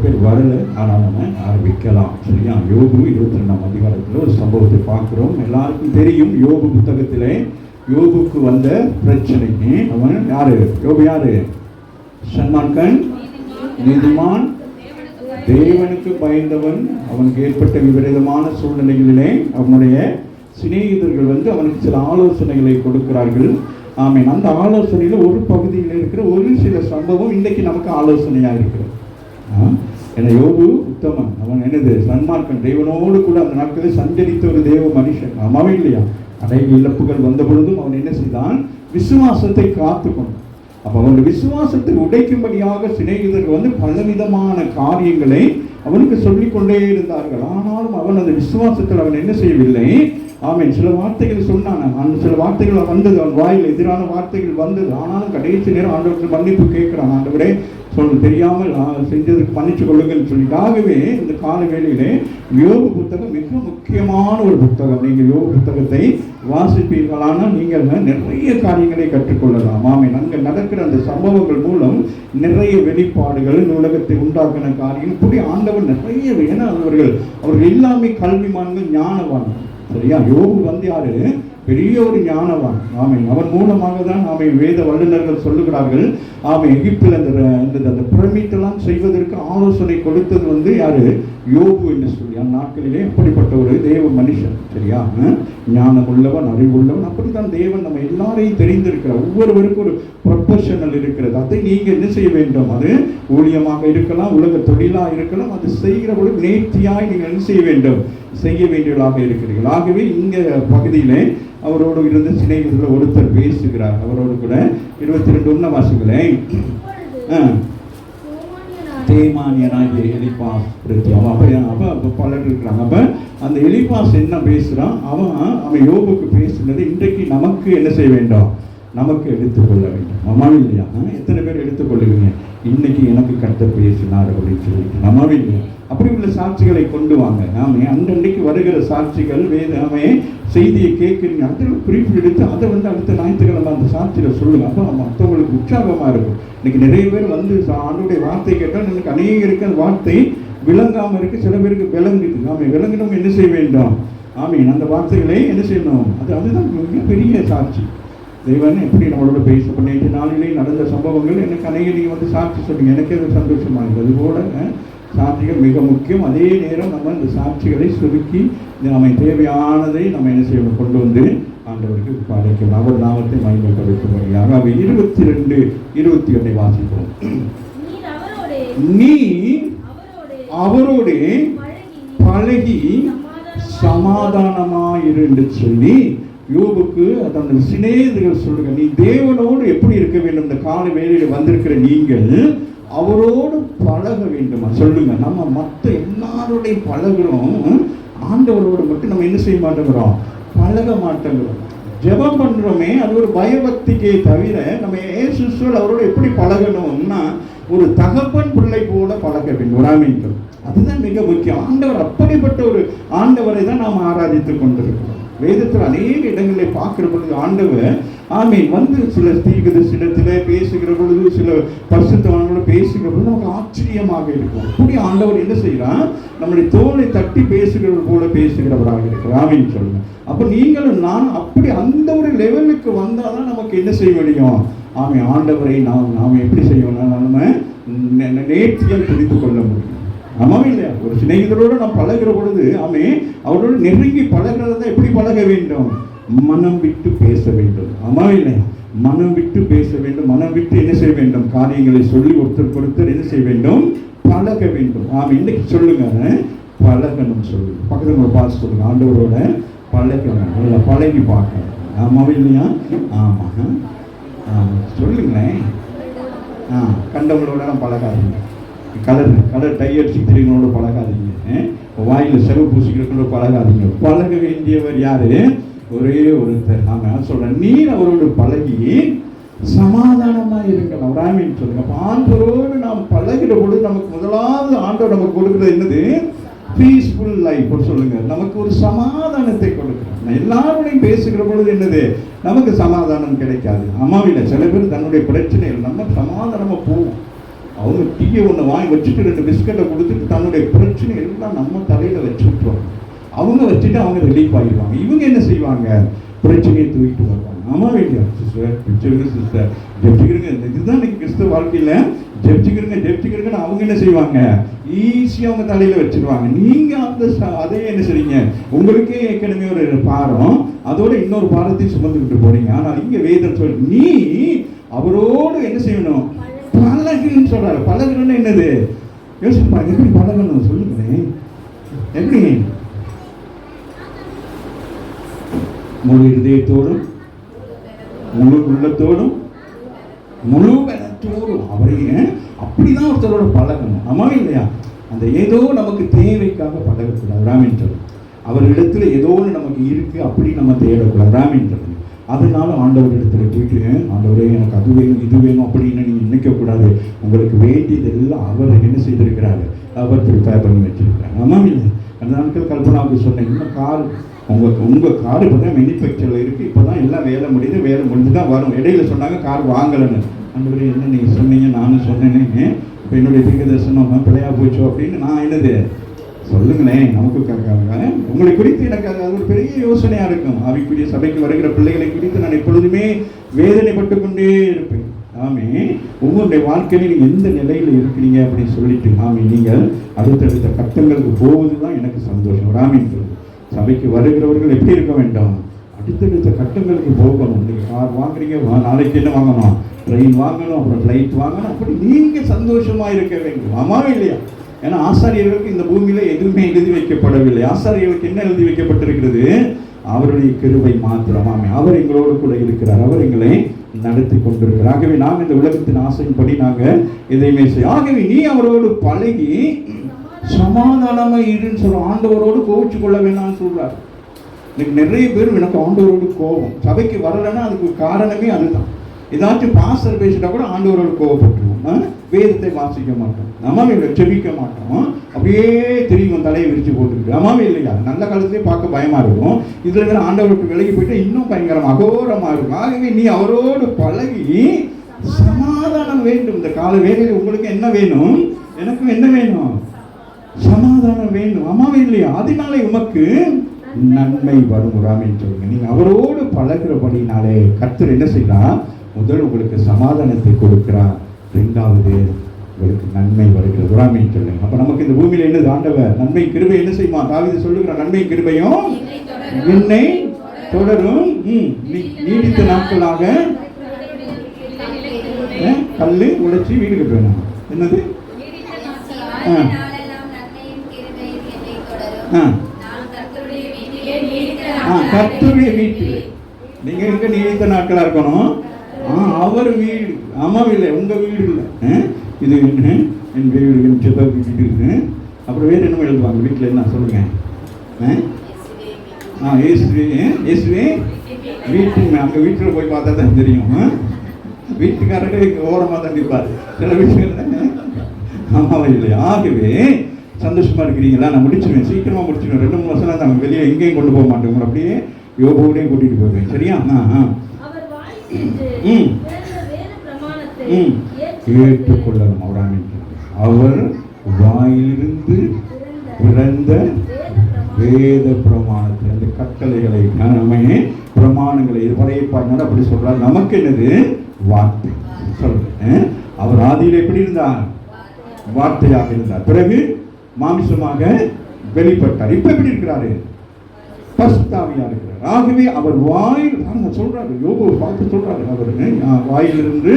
பேர் வரல, ஆனால் நம்ம ஆரம்பிக்கலாம். சரியா? யோபு 22ஆம் அதிகாரத்தில் ஒரு சம்பவத்தை பார்க்கிறோம். எல்லாருக்கும் தெரியும். யோபு புத்தகத்திலே யோபுக்கு வந்த பிரச்சனைக்கு அவன் யாரு? யோபு யாரு? சன்மார்க்கன், நீதிமான், தேவனுக்கு பயந்தவன். அவனுக்கு ஏற்பட்ட விபரீதமான சூழ்நிலைகளிலே அவனுடைய சிநேகிதர்கள் அவனுக்கு சில ஆலோசனைகளை கொடுக்கிறார்கள். ஆமீன். அந்த ஆலோசனையில் ஒரு பகுதியில் இருக்கிற ஒரு சில சம்பவம் இன்றைக்கு நமக்கு ஆலோசனையாக இருக்கிறது. ஏன்னா யோபு உத்தமன், அவன் என்னது? சன்மார்க்கன், தேவனோடு கூட அந்த நாட்களில் சஞ்சரித்த ஒரு தேவ மனுஷன். ஆமாவே இல்லையா? அநேக இழப்புகள் வந்த பொழுதும் அவன் என்ன செய்தான்? விசுவாசத்தை காத்து கொண்டான். அப்போ அவனுடைய விசுவாசத்தை உடைக்கும்படியாக சிநேகிதர்கள் பலவிதமான காரியங்களை அவனுக்கு சொல்லிக் கொண்டே இருந்தார்கள். ஆனாலும் அவன் அந்த விசுவாசத்தில் அவன் என்ன செய்யவில்லை? ஆமீன். சில வார்த்தைகள் சொன்னான். அந்த சில வார்த்தைகள் வந்தது, அவன் வாயில் எதிரான வார்த்தைகள் வந்தது. ஆனாலும் கடைசி நேரம் ஆண்டவருக்கு மன்னிப்பு கேட்கிறான். ஆண்டவரே, தெரியாமல் செஞ்சதுக்கு மன்னிச்சு கொள்ளுங்கன்னு சொல்லிட்டாகவே இந்த கால வேளையிலே யோபு புத்தகம் மிக முக்கியமான ஒரு புத்தகம். நீங்கள் யோபு புத்தகத்தை வாசிப்பீர்களானால் நீங்கள் நிறைய காரியங்களை கற்றுக்கொள்ளலாம். ஆமீன். அங்கே நடக்கிற அந்த சம்பவங்கள் மூலம் நிறைய வெளிப்பாடுகள், இந்த உலகத்தை உண்டாக்கின காரியம், இப்படி ஆண்டவர் நிறைய. ஏன்னா அவர்கள் எல்லாமே கல்விமான்கள், ஞானவான்கள். சரியா? யோபு யாரு? பெரிய ஒரு ஞானவான். ஆமீன். அவன் மூலமாக தான் வேத வல்லுநர்கள் சொல்லுகிறார்கள். எகிப்தில் அந்த பிரமிட்டெல்லாம் செய்வதற்கு ஆலோசனை கொடுத்தது யாரு? யோபு என்று சொல்லி. அந்த நாட்களிலே அப்படிப்பட்ட ஒரு தேவ மனுஷன். சரியா? ஞானம் உள்ளவன், அறிவுள்ளவன். அப்படித்தான் தேவன் நம்ம எல்லாரையும் தெரிந்திருக்கிறார். ஒவ்வொருவருக்கும் ஒரு ப்ரொஃபஷனல் இருக்கிறது. அதை நீங்கள் என்ன செய்ய வேண்டும்? அது ஊழியமாக இருக்கலாம், உலக தொழிலாக இருக்கலாம். அது செய்கிற பொழுது நேர்த்தியாய் நீங்கள் என்ன செய்ய வேண்டும்? செய்ய வேண்டியவர்களாக இருக்கிறீர்கள். ஆகவே இந்த பகுதியிலே அவரோடு இருந்த சிநேகிதர்கள் ஒருத்தர் பேசுகிறார். அவரோடு கூட 22 வாசிகளே. தேமானியனாகிய எலிபாஸ் அப்போ பலர் இருக்கிறாங்க. அப்போ அந்த எலிபாஸ் என்ன பேசுகிறான்? அவன் யோபுக்கு பேசுனது இன்றைக்கு நமக்கு என்ன செய்ய வேண்டும்? நமக்கு எடுத்துக்கொள்ள வேண்டும். அம்மாவும் இல்லையா? எத்தனை பேர் எடுத்துக்கொள்ளுவீங்க? இன்னைக்கு எனக்கு கர்த்தர் பேசினார் அப்படின்னு சொல்லிட்டு. அம்மாவும் இல்லையா? அப்படி உள்ள சாட்சிகளை கொண்டு வாங்க. அன்றைக்கு வருகிற சாட்சிகள் செய்தியை கேட்குறீங்க, அதில் குறிப்பு எடுத்து அதை அடுத்த ஞாயிற்றுக்கிழமை அந்த சாட்சியில் சொல்லுங்க. அப்போ மற்றவங்களுக்கு உற்சாகமாக இருக்கும். இன்னைக்கு நிறைய பேர் ஆண்டவருடைய வார்த்தை கேட்டால் எனக்கு அநேகருக்கு அந்த வார்த்தை விளங்காமல் இருக்கு, சில பேருக்கு விளங்குது. விளங்கினவங்க என்ன செய்ய வேண்டும்? ஆமீன். அந்த வார்த்தைகளை என்ன செய்யணும்? அதுதான் மிகப்பெரிய சாட்சி. தெய்வன் எப்படி நம்மளோட பேச நேற்று நாளிலே நடந்த சம்பவங்கள் எனக்கு அநேக நீங்கள் சாட்சி சொல்லுங்க. எனக்கே அது சந்தோஷமாக இருக்குது. அதுபோல சாட்சிகள் மிக முக்கியம். அதே நேரம் நம்ம இந்த சாட்சிகளை சுருக்கி நம்ம தேவையானதை நம்ம என்ன செய்யணும்? கொண்டு வந்து ஆண்டவருக்கு படைக்கணும். அவர் நாமத்தை மகிமைப்படுத்தும்படியாக 22, 21 வாசிப்போம். நீ அவரோடு பழகி சமாதானமாயிருந்து சொல்லி யோபுக்கு தன் சிநேகிதர்கள் சொல்லுங்க. நீ தேவனோடு எப்படி இருக்க வேண்டும்? இந்த கால வேளையில் வந்திருக்கிற நீங்கள் அவரோடு பழக வேண்டுமா? சொல்லுங்க. நம்ம மற்ற எல்லாரோடைய பழகிறோம், ஆண்டவரோடு மட்டும் நம்ம என்ன செய்ய மாட்டேங்கிறோம்? பழக மாட்டேங்கிறோம். ஜெபம் பண்றோமே, அது ஒரு பயபக்திக்கே தவிர நம்ம இயேசுவில் அவரோடு எப்படி பழகணும்னா ஒரு தகப்பன் பிள்ளை போல பழக வேண்டும். ஆமென். அதுதான் மிக முக்கியம். ஆண்டவர் அப்படிப்பட்ட ஒரு ஆண்டவரை தான் நாம் ஆராதித்துக் கொண்டிருக்கிறோம். வேதத்தில் அநேக இடங்களில் பார்க்கிற பொழுது ஆண்டவர் சில தீர்க்கதரிசியிடத்திலே பேசுகிற பொழுது, சில பரிசுத்தவான்களோடு பேசுகிற பொழுது நமக்கு ஆச்சரியமாக இருக்கும். அப்படி ஆண்டவர் என்ன செய்யறான்? நம்முடைய தோலை தட்டி பேசுகிறது போல பேசுகிறவராக இருக்கிறார். ஆமீன் சொல்லுங்க. அப்போ நீங்களும் நான் அப்படி அந்த ஒரு லெவலுக்கு வந்தாதான் நமக்கு என்ன செய்ய முடியும்? ஆண்டவரை நாம் எப்படி செய்யணும்? நம்ம நேர்த்தியாக புரிந்து கொள்ள முடியும். ஆமாவே இல்லையா? ஒரு சிநேகிதரோடு நாம் பழகிற பொழுது அவரோடு நெருங்கி பழகிறத எப்படி பழக வேண்டும்? மனம் விட்டு பேச வேண்டும். ஆமாவே இல்லையா? மனம் விட்டு பேச வேண்டும். மனம் விட்டு என்ன செய்ய வேண்டும்? காரியங்களை சொல்லி ஒருத்தர் என்ன செய்ய வேண்டும்? பழக வேண்டும். இன்னைக்கு சொல்லுங்க, பழகணும் சொல்லுங்க. பக்கத்தில் பார்த்து சொல்லுங்க, ஆண்டவரோட பழகணும், பழகி பார்க்கணும். ஆமாவே இல்லையா? சொல்லுங்களேன். கண்டவங்களோட பழகாதீங்க. கலர் டை அடிச்சுக்கிறவங்களோட பழகாதீங்க. வாயில் செவ பூசிக்கிறவங்களோட பழகாதீங்க. பழக வேண்டியவர் யாரு? ஒரே ஒருத்தர். நான் சொல்றேன், நீர் அவரோடு பழகி சமாதானமா இருங்கள். அவராமின்னு சொல்லுங்க. ஆண்டவரோடு நாம் பழகிற பொழுது நமக்கு முதலாவது ஆண்டவர் நமக்கு கொடுக்கிறது என்னது? பீஸ்ஃபுல் லைஃப் சொல்லுங்க. நமக்கு ஒரு சமாதானத்தை கொடுக்கிறோம். எல்லாரோடையும் பேசுகிற பொழுது என்னது? நமக்கு சமாதானம் கிடைக்காது. அம்மாவில்லை, சில பேர் தன்னுடைய பிரச்சனைகள் நம்ம சமாதானமா போவோம். அவங்க டீயை ஒன்று வாங்கி வச்சுட்டு 2 பிஸ்கட்டை கொடுத்துட்டு தன்னுடைய பிரச்சனை எல்லாம் நம்ம தலையில் வச்சு விட்டுருவாங்க. அவங்க வச்சுட்டு அவங்க ரிலீஃப் ஆகிடுவாங்க. இவங்க என்ன செய்வாங்க? பிரச்சனையை தூக்கிட்டு வருவாங்க. ஆமா இல்லையா சிஸ்டர்? சிஸ்டர் ஜெபிச்சுக்கிறங்க. இதுதான் இன்னைக்கு கிறிஸ்தவ வாழ்க்கையில் ஜெபிச்சுக்கிறங்கன்னு அவங்க என்ன செய்வாங்க? ஈஸியாக அவங்க தலையில் வச்சிருவாங்க. நீங்கள் அதே என்ன செய்றீங்க? உங்களுக்கே ஏற்கனவே ஒரு பாரம், அதோட இன்னொரு பாரத்தையும் சுமந்துக்கிட்டு போறீங்க. ஆனால் இங்கே வேதம் சொல், நீ அவரோடு என்ன செய்யணும்? பழகுன்னு சொல்றாரு. பழகுன்னு என்னது? யோசிச்சு பாருங்க, எப்படி பழகணும் சொல்லுங்களேன். எப்படி? முழு இதயத்தோடும், முழு உள்ளத்தோடும், முழு பலத்தோடும் அவரைய அப்படிதான் ஒருத்தரோட பழகணும். ஆமா இல்லையா? அந்த ஏதோ நமக்கு தேவைக்காக பழகக்கூடாது. ராமின் சொல்லும், அவரிடத்துல ஏதோ ஒன்று நமக்கு இருக்கு அப்படி நம்ம தேடக்கூடாது. ராமின் சொல்லும். அதனால ஆண்டவர் இடத்துல போயிட்டு, ஆண்டவரே எனக்கு அது வேணும் இது வேணும் அப்படின்னு நீங்கள் நினைக்கக்கூடாது. உங்களுக்கு வேண்டியது எல்லாம் அவர் என்ன செய்திருக்கிறாரு? அவர் ப்ரிப்பேர் பண்ணி வச்சிருக்கிறார். ஆமாம் இல்லை? அந்த நாட்கள் கல்பனாவுக்கு சொன்னேன், இன்னும் கார் உங்கள் கார் இப்போ தான் மேனுஃபேக்சரில் இருக்குது, இப்போ தான் எல்லாம் வேலை முடிஞ்சு தான் வரும். இடையில சொன்னாங்க கார் வாங்கலைன்னு. ஆண்டவரே என்ன நீங்கள் சொன்னீங்க, நானும் சொன்னேனே, இப்போ என்னுடைய தீர்க்க தரிசனம் பிழையா போச்சோ அப்படின்னு நான் என்னது சொல்லுங்களேன். நமக்கு உங்களை குறித்து எனக்கு அது ஒரு பெரிய யோசனையாக இருக்கும். ஆவிக்குரிய சபைக்கு வருகிற பிள்ளைகளை குறித்து நான் எப்பொழுதுமே வேதனைப்பட்டு கொண்டே இருப்பேன். ஆமே, உங்களுடைய வாழ்க்கையில் நீங்கள் எந்த நிலையில் இருக்கிறீங்க அப்படின்னு சொல்லிட்டு, ஆமே, நீங்கள் அடுத்தடுத்த கட்டங்களுக்கு போவது தான் எனக்கு சந்தோஷம். ராமின் சபைக்கு வருகிறவர்கள் எப்படி இருக்க வேண்டாம்? அடுத்தடுத்த கட்டங்களுக்கு போகணும். நீங்கள் கார் வாங்குறீங்க, நாளைக்கு என்ன வாங்கணும்? ட்ரெயின் வாங்கணும், அப்புறம் ஃப்ளைட் வாங்கணும். அப்படி நீங்கள் சந்தோஷமாக இருக்க வேண்டும். ஆமாவே இல்லையா? ஏன்னா ஆசாரியர்களுக்கு இந்த பூமியில எதுவுமே எழுதி வைக்கப்படவில்லை. ஆசாரியர்களுக்கு என்ன எழுதி வைக்கப்பட்டிருக்கிறது? அவருடைய கிருபை மாத்திரமாமே. அவர் எங்களோடு கூட இருக்கிறார், அவர் எங்களை நடத்தி கொண்டிருக்கிறார். ஆகவே நாம் இந்த உலகத்தின் ஆசையின்படி நாங்கள் எதையுமே செய்ய. ஆகவே நீ அவரோடு பழகி சமாதானமா இருன்னு சொல்ற. ஆண்டவரோடு கோவிச்சு கொள்ள வேணாம்னு சொல்றாரு. இன்னைக்கு நிறைய பேர் எனக்கு ஆண்டவரோடு கோபம். சபைக்கு வரலைன்னா அதுக்கு காரணமே அதுதான். ஏதாச்சும் பாஸ்டர் பேசிட்டா கூட ஆண்டவரோடு கோவப்பட்டுருவோம். வேதத்தை வாசிக்க மாட்டோம், நம்மாவே இல்லை, செபிக்க மாட்டோம், அப்படியே தெரியும் தலையை விரிச்சு போட்டுருக்கு. அம்மாவே இல்லையா? நல்ல காலத்திலே பார்க்க பயமா இருக்கும். இதுல வேற ஆண்டவருக்கு விலகி போயிட்டா இன்னும் பயங்கரமா அகோரமா இருக்கும். ஆகவே நீ அவரோடு பழகி சமாதானம் வேண்டும். இந்த கால வேலையில் உங்களுக்கு என்ன வேணும்? எனக்கும் என்ன வேணும்? சமாதானம் வேண்டும். அம்மாவே இல்லையா? அதனால உமக்கு நன்மை வரும். ராமின்னு சொல்லுங்க. நீங்க அவரோடு பழகிறபடினாலே கர்த்தர் என்ன செய்யலாம்? முதல் உங்களுக்கு சமாதானத்தை கொடுக்கிறார், 2வது உங்களுக்கு நன்மை வருகிறது. ராமின்னு சொல்லுங்க. அப்ப நமக்கு இந்த பூமியில என்னது? ஆண்டவர் நன்மை கிருபை என்ன செய்யுமா? தாவீது சொல்லுகிறார், நன்மை கிருபையும் என்னை தொடரும் நீடித்த நாட்களாக. கல்லு உடைச்சி வீடு கட்டணும். என்னது? கர்த்தருடைய வீட்டில் நீங்க எங்க நீடித்த நாட்களா இருக்கணும்? அவர் வீடு. ஆமாம் இல்லை, உங்க வீடு இல்லை. இது என் வீடு, என் செத்த வீடு. அப்புறம் வேறு என்ன எழுதுவாங்க வீட்டில்? என்ன சொல்லுங்க? இயேசுவே வீட்டு. அங்கே வீட்டில் போய் பார்த்தா தான் தெரியும். வீட்டுக்காரரே ஓரமாக தான் நிற்பார் சில வீட்டுகள். ஆமாவா இல்லையா? ஆகவே சந்தோஷமா இருக்கிறீங்களா? நான் முடிச்சுவேன், சீக்கிரமா முடிச்சுவேன். 2-3 வருஷம் நாங்கள் வெளியே எங்கேயும் கொண்டு போக மாட்டோம். உங்களை அப்படியே யோகோடையும் கூட்டிட்டு போவேன். சரியா? ஏற்றுக்கொள்ளணும். அவர் வாயிலிருந்து பிறந்த வேத பிரமாணத்தை, அந்த கட்டளைகளை, பிரமாணங்களை பழைய பாடினார். அப்படி சொல்றாரு. நமக்கு என்னது? வார்த்தை சொல்றேன். அவர் ஆதியில் எப்படி இருந்தார்? வார்த்தையாக இருந்தார். பிறகு மாமிசமாக வெளிப்பட்டார். இப்ப எப்படி இருக்கிறாரு? பரிசுத்தாவியா இருக்கிறார். ஆகவே அவர் வாயில் சொல்றாரு, யோபு பார்த்து சொல்றாரு, அவர் வாயிலிருந்து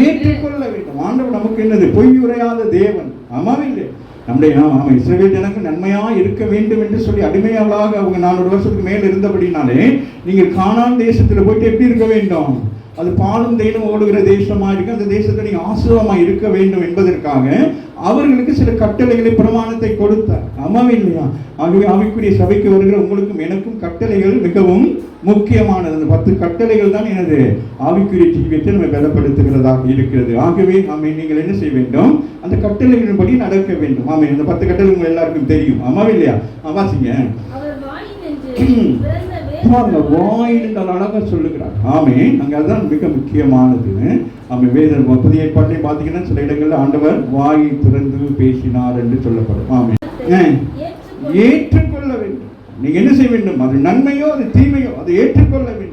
ஏற்றுக்கொள்ள வேண்டும். ஆண்டவர் நமக்கு என்னது? பொய் உரையாத தேவன். ஆமாவே இல்லை? நம்முடைய இஸ்ரவேல் ஜனங்கள் நன்மையா இருக்க வேண்டும் என்று சொல்லி அடிமையாளாக அவங்க 400 வருஷத்துக்கு மேல் இருந்தபடினாலே நீங்கள் கானான் தேசத்துல போயிட்டு எப்படி இருக்க வேண்டும்? அது பாலும் தேனும் ஓடுகிற தேசமா இருக்கு. அந்த தேசத்தை நீங்க ஆசீர்வாதமா இருக்க வேண்டும் என்பதற்காக அவர்களுக்கு சில கட்டளைகளை, பிரமாணத்தை கொடுத்தார். ஆமாவே இல்லையா? ஆகவே ஆவிக்குரிய சபைக்கு வருகிற உங்களுக்கும் எனக்கும் கட்டளைகள் மிகவும் முக்கியமானது. அந்த 10 கட்டளைகள் தான் எனது ஆவிக்குரிய ஜீவியத்தை நம்ம பலப்படுத்துகிறதாக இருக்கிறது. ஆகவே நீங்கள் என்ன செய்ய வேண்டும்? அந்த கட்டளைகளின்படி நடக்க வேண்டும். ஆமே, இந்த 10 கட்டளை உங்க எல்லாருக்கும் தெரியும். ஆமாவே இல்லையா? வாசிங்க. பாருங்க, வாய் என்றால் அழகா சொல்லுகிறார். ஆமே, அங்க அதுதான் மிக முக்கியமானது. ஆமே, வேத புதிய ஏற்பாட்டிலே பார்த்தீங்கன்னா சில இடங்கள்ல ஆண்டவர் வாயை திறந்து பேசினார் என்று சொல்லப்படும். ஆமே, ஏற்றுக்கொள்ள வேண்டும். நீங்க என்ன செய்ய வேண்டும்? அது நன்மையோ அது தீமையோ அதை ஏற்றுக்கொள்ள வேண்டும்.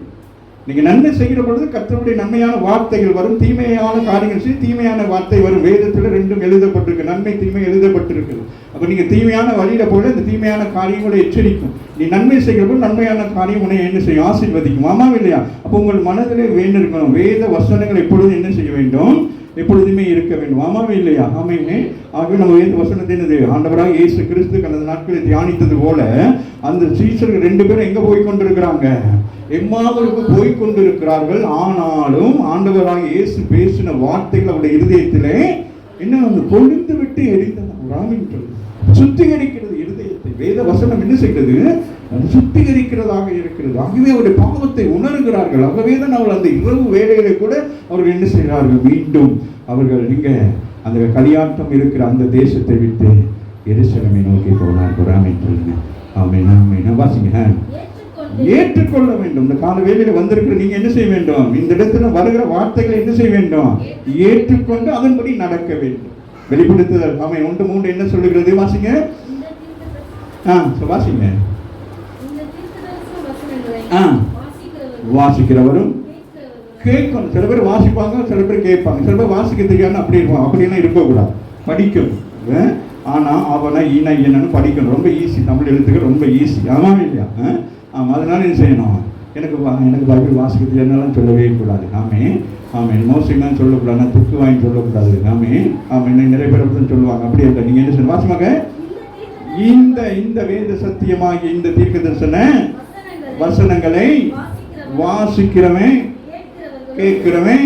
நீங்க நன்மை செய்கிற பொழுது கர்த்தருடைய நன்மையான வார்த்தைகள் வரும், தீமையான காரியங்கள் செய்ய தீமையான வார்த்தை வரும். வேதத்தில் ரெண்டும் எழுதப்பட்டிருக்கு, நன்மை தீமை எழுதப்பட்டிருக்கு. அப்ப நீங்க தீமையான வழியில போல இந்த தீமையான காரியங்களை எச்சரிக்கும். நீ நன்மை செய்கிற போது நன்மையான காரியம் உன்னை என்ன செய்யும்? ஆசீர்வதிக்கும். ஆமாம் இல்லையா? அப்போ உங்கள் மனதிலே வேண்டும் இருக்கணும், வேத வசனங்கள் எப்பொழுதும் என்ன செய்ய வேண்டும்? எப்பொழுதுமே இருக்க வேண்டும். ஆமாவே இல்லையா? ஆமையே. ஆகவே நம்ம வேத வசனத்தை என்னது? ஆண்டவராக இயேசு கிறிஸ்து கடந்த நாட்களில் தியானித்தது போல அந்த சீஷர்கள் 2 பேரும் எங்க போய் கொண்டிருக்கிறாங்க? எம்மாவுக்கு போய் கொண்டிருக்கிறார்கள். ஆனாலும் ஆண்டவராக இயேசு பேசின வார்த்தைகள் அவருடைய இருதயத்திலே என்ன வந்து கொழுந்து விட்டு எரிந்தது. சுத்திகரிக்கிறது இருதயத்தை. வேத வசனம் என்ன செய்கிறது? சுத்திகரிக்கிறதாக இருக்கிறது. ஆகவே அவருடைய பாவத்தை உணர்கிறார்கள். ஆகவே தான் அவர்கள் அந்த இரவு வேலைகளை கூட அவர்கள் என்ன செய்கிறார்கள்? மீண்டும் அவர்கள் நீங்க அந்த களியாட்டம் இருக்கிற அந்த தேசத்தை விட்டு எருசலேமை நோக்கி போனார்கள். ஆமென் சொல்லுங்க. ஆமென் ஆமென். வாசிங்க. ஏற்றுக்கொள்ள வேண்டும். இந்த கால வேளையில வந்திருக்கிற நீங்க என்ன செய்ய வேண்டும்? இந்த இடத்துல வருகிற வார்த்தைகளை என்ன செய்ய வேண்டும்? ஏற்றுக்கொண்டு அதன்படி நடக்க வேண்டும். வெளிப்படுத்துதல் ஆமென் 1:3 என்ன சொல்லுகிறது? வாசிங்க. வாசிங்க. வாசிக்கிறவரும் கேட்கணும். சில பேர் வாசிப்பாங்க, சில பேர் கேட்பாங்க. சில பேர் வாசிக்க தெரியாதுன்னு அப்படி இருப்பாங்க. அப்படியெல்லாம் இருக்கக்கூடாது. படிக்கணும். ஆனா அவனை ஈனா என்னன்னு படிக்கணும். ரொம்ப ஈஸி. தமிழ் எழுத்துக்கள் ரொம்ப ஈஸி. ஆமாம் இல்லையா? ஆமாம். அதனால என்ன செய்யணும்? எனக்கு பைபிள் வாசிக்க தெரியாதுனாலும் சொல்லவே கூடாது. ஆமே ஆமே. மோசங்கன்னு சொல்லக்கூடாது, துக்கு வாங்கி சொல்லக்கூடாது. ஆமே ஆமாம். நிறைய பேர் அப்படின்னு சொல்லுவாங்க. அப்படி இல்லை. நீங்கள் என்ன செய்யணும்? வாசிமாங்க. இந்த வேத சத்தியமாகிய இந்த தீர்க்க தரிசன வசனங்களை வாசிக்கிறவன் கேட்கிறவன்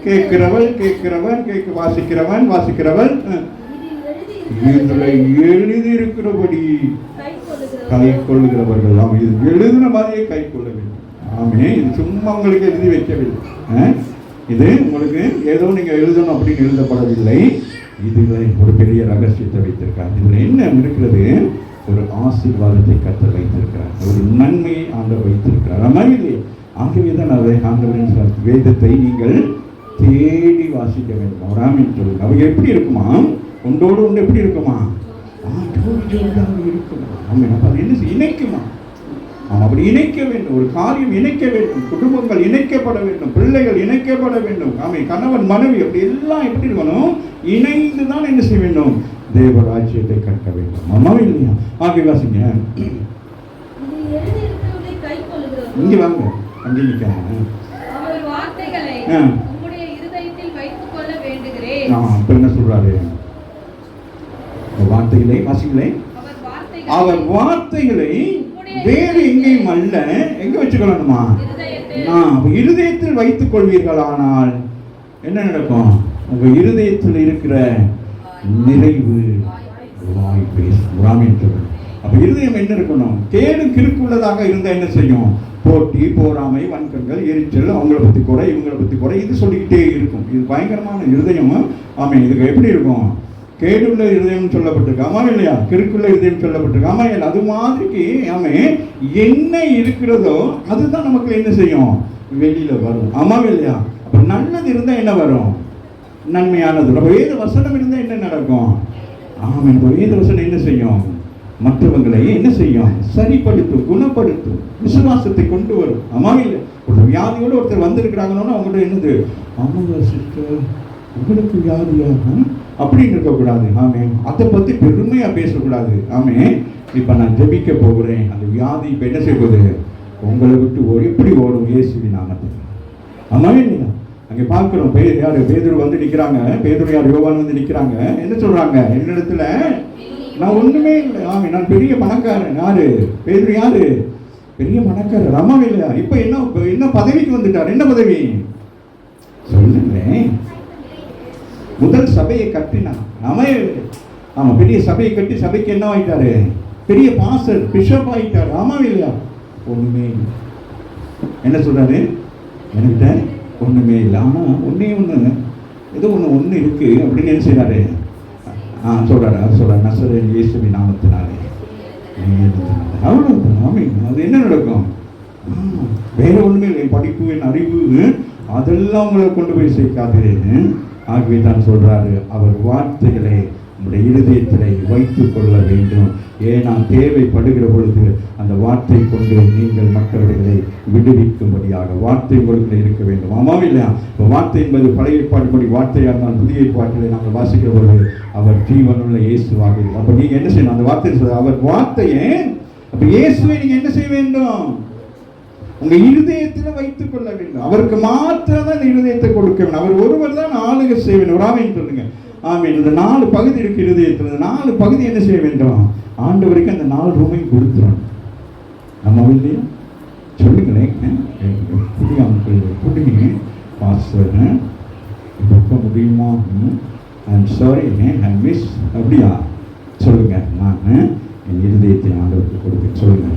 கேட்கிறவள் கேட்கிறவன் வாசிக்கிறவன் வாசிக்கிறவள் எழுதி இருக்கிறபடி கை கொள்ளுகிறவர்கள். ஆமாம், இது எழுதின மாதிரியே கை கொள்ள வேண்டும். ஆமே, இது சும்மா உங்களுக்கு எழுதி வைக்கவில்லை. இது உங்களுக்கு ஏதோ நீங்க எழுதணும் அப்படின்னு எழுதப்படவில்லை. இதுல ஒரு பெரிய ரகசியத்தை வைத்திருக்கார். இதுல என்ன இருக்கிறது? ஒரு ஆசீர்வாதத்தை கர்த்தர் வைத்திருக்கிறார், ஒரு நன்மையை ஆண்டவர் வைத்திருக்கிறார். ஆமாம். ஆகவே தான் அதை ஆண்டவரின் வேதத்தை நீங்கள் தேடி வாசிக்க வேண்டும். அவராமின் சொல்லுங்க. அவங்க எப்படி இருக்குமா? ஒன்றோடு ஒன்று எப்படி இருக்குமா? இருக்குமா? ஆமாம். அப்ப அது என்ன இணைக்குமா? அப்படி இணைக்க வேண்டும். ஒரு காரியம் இணைக்க வேண்டும். குடும்பங்கள் இணைக்கப்பட வேண்டும். பிள்ளைகள் இணைக்கப்பட வேண்டும். ஆமை, கணவன் மனைவி அப்படி எல்லாம் எப்படி இருக்கணும்? இணைந்து தான் என்ன செய்ய வேண்டும்? தேவ ராஜ்யத்தை கட்ட வேண்டும். ஆமாம் இல்லையா? ஆகவே வாசிங்க. இங்க வாங்க. அங்கே நிற்காங்க. அப்ப என்ன சொல்றாரு? வார்த்தைகளை வாசிங்களே. அவர் வார்த்தைகளை வேறு எங்கேயும் அல்ல, எங்க வச்சுக்கணுமா? இருதயத்தில் வைத்துக் கொள்வீர்களானால் என்ன நடக்கும்? உங்க இருதயத்தில் இருக்கிற நிறைவு வாய் பேசும். அப்ப இருதயம் என்ன இருக்கணும்? கேடு கிறுக்குள்ளதாக இருந்தா என்ன செய்யும்? போட்டி, போராமை, வன்கண்கள், எரிச்சல், அவங்கள பத்தி குறை, இவங்களை பத்தி குறை, இது சொல்லிக்கிட்டே இருக்கும். இது பயங்கரமான இருதயம். ஆமா, இதுக்கு எப்படி இருக்கும்? கேடுள்ள இருதயம் சொல்லப்பட்டிருக்கு. ஆமா இல்லையா? கிறுக்குள்ள இருதயம் சொல்லப்பட்டிருக்கு. ஆமா இல்லையா? அது மாதிரிக்கு ஆமே என்ன இருக்கிறதோ அதுதான் நமக்கு என்ன செய்யும்? வெளியில வரும். ஆமா இல்லையா? அப்ப நல்லது இருந்தா என்ன வரும்? நன்மையானது. வேத வசனம் இருந்தா என்ன நடக்கும்? ஆமா, வேத வசனம் என்ன செய்யும்? மற்றவங்களை என்ன செய்யும்? சரிப்படுத்தும், குணப்படுத்தும், விசுவாசத்தை கொண்டு வரும். ஆமா இல்லை? ஒரு வியாதியோடு ஒருத்தர் வந்திருக்கிறாங்கன்னா அவங்கள்ட்ட என்னது? ஆமாங்க சிஸ்டர், உங்களுக்கு வியாதியா அப்படின்னு இருக்கக்கூடாது. ஆமே, அதை பத்தி பெருமையா பேசக்கூடாது. ஆமே, இப்ப நான் ஜெபிக்க போகிறேன், அந்த வியாதி இப்ப என்ன செய்வது? உங்களை விட்டு எப்படி ஓடும்? இயேசுவின் நாமத்தில். ஆமா இல்லையா? அங்கே பார்க்கிறோம். பேதுரு வந்து நிக்கிறாங்க. பேதுரு யார்? யோவான் வந்து நிக்கிறாங்க. என்ன சொல்றாங்க? என்னிடத்துல நான் ஒண்ணுமே இல்லை. ஆமே, நான் பெரிய பணக்காரன். யாரு? பேதுரு யாரு? பெரிய பணக்காரர். ஆமா இல்லையா? இப்ப என்ன பதவிக்கு வந்துட்டார்? என்ன பதவி சொல்லுங்களேன்? முதல் சபையை கட்டினான். ஆமா, பெரிய சபையை கட்டி சபைக்கு என்ன ஆயிட்டாரு? பெரிய பாஸ்டர், பிஷப் ஆயிட்டாரு. ஆமா இல்லையா? ஒண்ணுமே இல்லை. என்ன சொல்றாரு? என்கிட்ட ஒண்ணுமே இல்லை. ஆனா ஒன்னே ஒண்ணு, ஏதோ ஒண்ணு இருக்கு அப்படின்னு என்ன செய்யறாரு? சொல்றாரு. அது சொல்றாரு, நசரேயன் இயேசுவின் நாமத்தினாலே. அவ்வளவுதான். ஆமே, அது என்ன நடக்கும்? வேற ஒண்ணுமே இல்லை. படிப்பு, என் அறிவு அதெல்லாம் உங்களை கொண்டு போய் சேர்க்காது. ஆகவே தான் சொல்றாரு, அவர் வார்த்தைகளை நம்முடைய இருதயத்திலே வைத்துக் கொள்ள வேண்டும். ஏன்னா தேவைப்படுகிற பொழுது அந்த வார்த்தை கொண்டு நீங்கள் மற்றவர்களை விடுவிக்கும்படியாக வார்த்தை உங்களுக்கு இருக்க வேண்டும். ஆமாம் இல்லையா? இப்போ வார்த்தை என்பது பழைய ஏற்பாடுபடி வார்த்தையாக இருந்தால் புதிய ஏற்பாட்டிலே நாங்கள் வாசிக்கிற பொழுது அவர் ஜீவனுள்ள இயேசுவாக. அப்போ நீங்க என்ன செய்யணும்? அந்த வார்த்தை அவர் வார்த்தையை, அப்ப இயேசுவை நீங்க என்ன செய்ய வேண்டும்? உங்க இருதயத்தில் வைத்துக் கொள்ள வேண்டும். அவருக்கு மாத்திரம் தான் இந்த இருதயத்தை கொடுக்க வேண்டும். அவர் ஒருவர் தான் ஆளுகை செய்ய வேண்டும். ஆமென் சொல்லுங்க. ஆமென். இந்த 4 பகுதி இருக்கு இருதயத்தில். இந்த 4 பகுதி என்ன செய்ய வேண்டும்? ஆண்டவருக்கு அந்த 4 ரூமையும் கொடுத்துரும். நம்ம இல்லையா? சொல்லுங்களேன். புரியுங்க பாஸ்டர், இப்போ முடியுமா? I'm sorry, I miss. அப்படியா? சொல்லுங்க. நான் என் இருதயத்தை ஆண்டவருக்கு கொடுக்க சொல்லுங்க.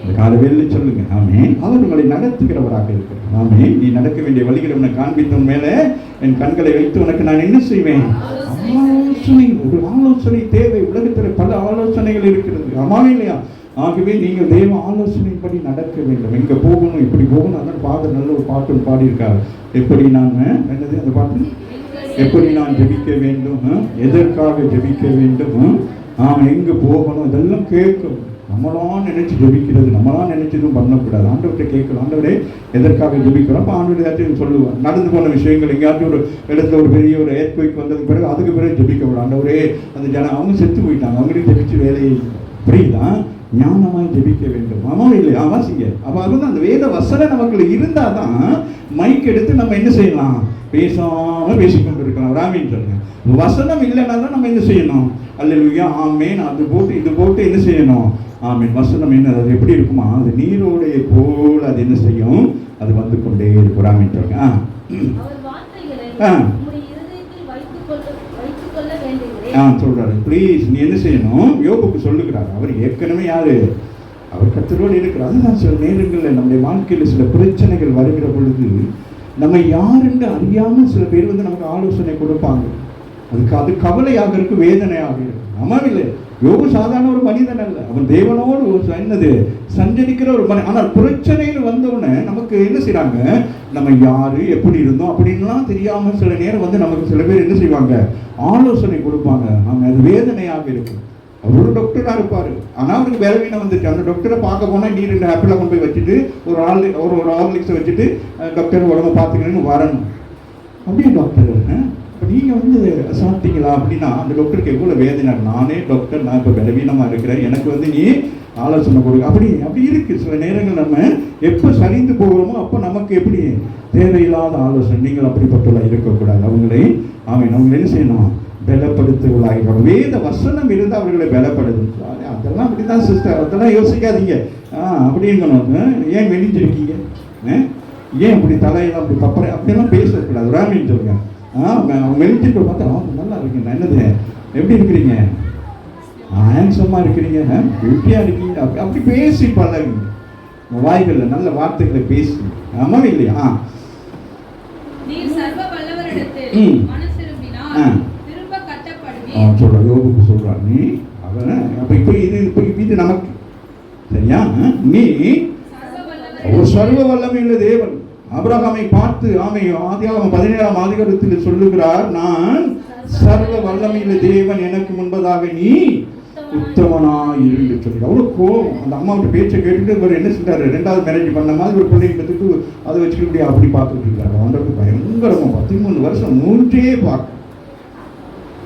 இந்த காலவேளை சொல்லுங்க. ஆமே. அவர் உங்களை நடத்துகிறவராக இருக்கிறார். ஆமே. நீ நடக்க வேண்டிய வழிகளை உனக்கு காண்பித்தவன் மேல என் கண்களை வைத்து உனக்கு நான் என்ன செய்வேன்? ஆலோசனை. ஒரு ஆலோசனை தேவை. உலகத்தில் பல ஆலோசனைகள் இருக்கிறது. ஆமாவே இல்லையா? ஆகவே நீங்கள் தேவ ஆலோசனைப்படி நடக்க வேண்டும். எங்க போகணும், எப்படி போகணும். அதான் பாடல், நல்ல ஒரு பாட்டு பாடியிருக்காரு. எப்படி நான் என்னது அந்த பாட்டு? எப்படி நான் ஜெபிக்க வேண்டும், எதற்காக ஜெபிக்க வேண்டும், எங்க போகணும், இதெல்லாம் கேட்கும். நம்மளாம் நினைச்சு ஜெபிக்கிறது, நம்மளாம் நினைச்சதும் பண்ணக்கூடாது. ஆண்டவர்கிட்ட கேட்கணும். ஆண்டவரே எதற்காக ஜெபிக்கிறோம்? அப்போ ஆண்டவர் ஏதாச்சும் சொல்லுவார். நடந்து போன விஷயங்கள், எங்கேயாச்சும் ஒரு இடத்துல ஒரு பெரிய ஒரு ஏர்க்வேக் வந்ததுக்கு பிறகு அதுக்கு பிறகு ஜெபிக்க விடும். ஆண்டவரே அந்த ஜனம் அவங்க செத்து போயிட்டாங்க, அவங்களுக்கு ஜெபிச்சு வேலையை புரியுதான். ஞானமாய் ஜெபிக்க வேண்டும். ஆமாம் இல்லையா? வாசிங்க. அப்போ அதுதான் அந்த வேத வசனம் நமக்குள்ள இருந்தால் தான் மைக் எடுத்து நம்ம என்ன செய்யலாம்? பேசாமல் பேசிக்கொண்டு இருக்கலாம். ராமின்னு சொல்லுங்க. வசனம் இல்லைன்னா தான் நம்ம என்ன செய்யணும்? அல்லேலூயா, ஆமேன், அது போட்டு இது போட்டு என்ன செய்யணும்? ஆமீன். வசனம் என்ன? அது எப்படி இருக்குமா? அது நீரோடைய போல் அது என்ன செய்யும்? அது வந்து கொண்டே இருக்கும். ஆமீன் சொல்லுங்க. சொல்றாரு. ப்ளீஸ் நீ என்ன செய்யணும்? யோபுக்கு சொல்லுகிறார். அவர் ஏற்கனவே யாரு? அவர் கர்த்தரோடு இருக்கிறார். அதுதான் சில நேரங்களில் நம்முடைய வாழ்க்கையில் சில பிரச்சனைகள் வருகிற பொழுது நம்ம யாருன்னு அறியாமல் சில பேர் வந்து நமக்கு ஆலோசனை கொடுப்பாங்க. அது கவலையாக இருக்கு, வேதனையாக இருக்கு. ஆமாவில்லை? யோபு சாதாரண ஒரு மனிதன் அல்ல. அவன் தேவனோடு என்னது சஞ்சரிக்கிற ஒரு மனிதன். ஆனால் பிரச்சனைகள் வந்தவுடனே நமக்கு என்ன செய்யறாங்க? நம்ம யாரு, எப்படி இருந்தோம் அப்படின்லாம் தெரியாம சில நேரம் வந்து நமக்கு சில பேர் என்ன செய்வாங்க? ஆலோசனை கொடுப்பாங்க. நம்ம அது வேதனையாக இருக்கும். அவர் ஒரு டாக்டராக இருப்பார், ஆனால் அவருக்கு பலவீனம் வந்துட்டு அந்த டாக்டரை பார்க்க போனால் நீ 2 ஆப்பிளை கொண்டு போய் வச்சுட்டு ஒரு ஹார்லிக்ஸை வச்சுட்டு டாக்டர் உடம்பை பார்த்துக்கணும்னு வரணும். அப்படியே டாக்டர் இப்போ நீங்கள் வந்து சாப்பிட்டீங்களா அப்படின்னா அந்த டாக்டருக்கு எவ்வளோ வேதனை. நானே டாக்டர், நான் இப்போ பலவீனமாக இருக்கிறேன், எனக்கு வந்து நீ ஆலோசனை கொடுக்க. அப்படி இருக்குது. சில நேரங்கள் நம்ம எப்போ சரிந்து போகிறோமோ அப்போ நமக்கு எப்படி தேவையில்லாத ஆலோசனை. நீங்கள் அப்படிப்பட்டவர்களாக இருக்கக்கூடாது. அவங்களை என்ன செய்யணும்? பலப்படுத்துவதாக. வேத வசனம் இருந்து அவர்களை பலப்படுது. அதெல்லாம் அப்படிதான் சிஸ்டர், அதெல்லாம் யோசிக்காதீங்க அப்படிங்கணும். ஏன் மெலிஞ்சிருக்கீங்க, ஏன் இப்படி தலையெல்லாம் அப்படி தப்பற அப்படியெல்லாம் பேசக்கூடாது. ராமின்னு சொல்லுங்க. அவங்க மெலிஞ்சிட்டு பார்த்தா நல்லா இருக்கீங்க, என்னது எப்படி இருக்கிறீங்க, ஹேண்ட்ஸமா இருக்கிறீங்க, பியூட்டியா இருக்கீங்க, அப்படி பேசி பழகுங்க. வாய்கள்ல நல்ல வார்த்தைகளை பேசி. ஆமாம் இல்லையா? சொல்ற யோபுக்கு சொல்றார், நீ அவன் அப்ப இப்ப இது நமக்கு சரியா? நீ ஒரு சர்வ வல்லமையுள்ள தேவன். ஆபிரகாமை பார்த்து ஆதியாகமம் 17ஆம் அதிகாரத்தில் சொல்லுகிறார், நான் சர்வ வல்லமையுள்ள தேவன், எனக்கு முன்பதாக நீ உத்தமனாய் இருந்து சொல்லி. அவ்வளோ கோபம். அந்த அம்மாவோட பேச்சை கேட்டுட்டு இவர் என்ன செஞ்சாரு? 2வது மேரேஜ் பண்ண மாதிரி ஒரு பிள்ளைங்க கற்றுட்டு அதை வச்சுக்கிட்டு அப்படி பார்த்துட்டு இருக்காரு. அவங்களுக்கு பயங்கரமா 13 வருஷம் மூன்றே பார்க்க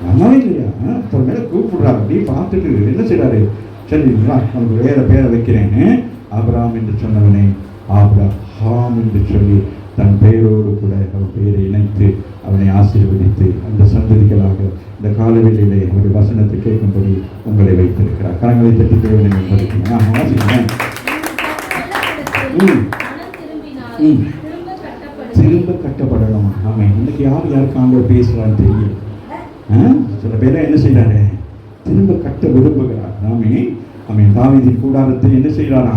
நல்லா இல்லையா? இப்போ மேலே கூப்பிடுறாரு. அப்படி பார்த்துட்டு என்ன செய்யறாரு? சரிங்களா, உனக்கு வேற பேரை வைக்கிறேன்னு ஆபிரகாம் என்று சொன்னவனே ஆபிரகாம் என்று சொல்லி தன் பெயரோடு கூட அவன் பெயரை இணைத்து அவனை ஆசீர்வதித்து அந்த சந்ததிகளாக இந்த காலவெளியிலே அவருடைய வசனத்தை கேட்கும்படி உங்களை வைத்திருக்கிறார். கரங்களை தட்டி தேவனை வாசிக்கிறேன். திரும்ப கட்டப்படணும். ஆமாம். இன்னைக்கு யாருக்கு ஆண்டவர் பேசுறான்னு தெரியல. சில பேரை என்ன செய்யறாரு? திரும்ப கட்ட விரும்புகிறார். தாவீதின் கூடாரத்தை என்ன செய்யறாரா?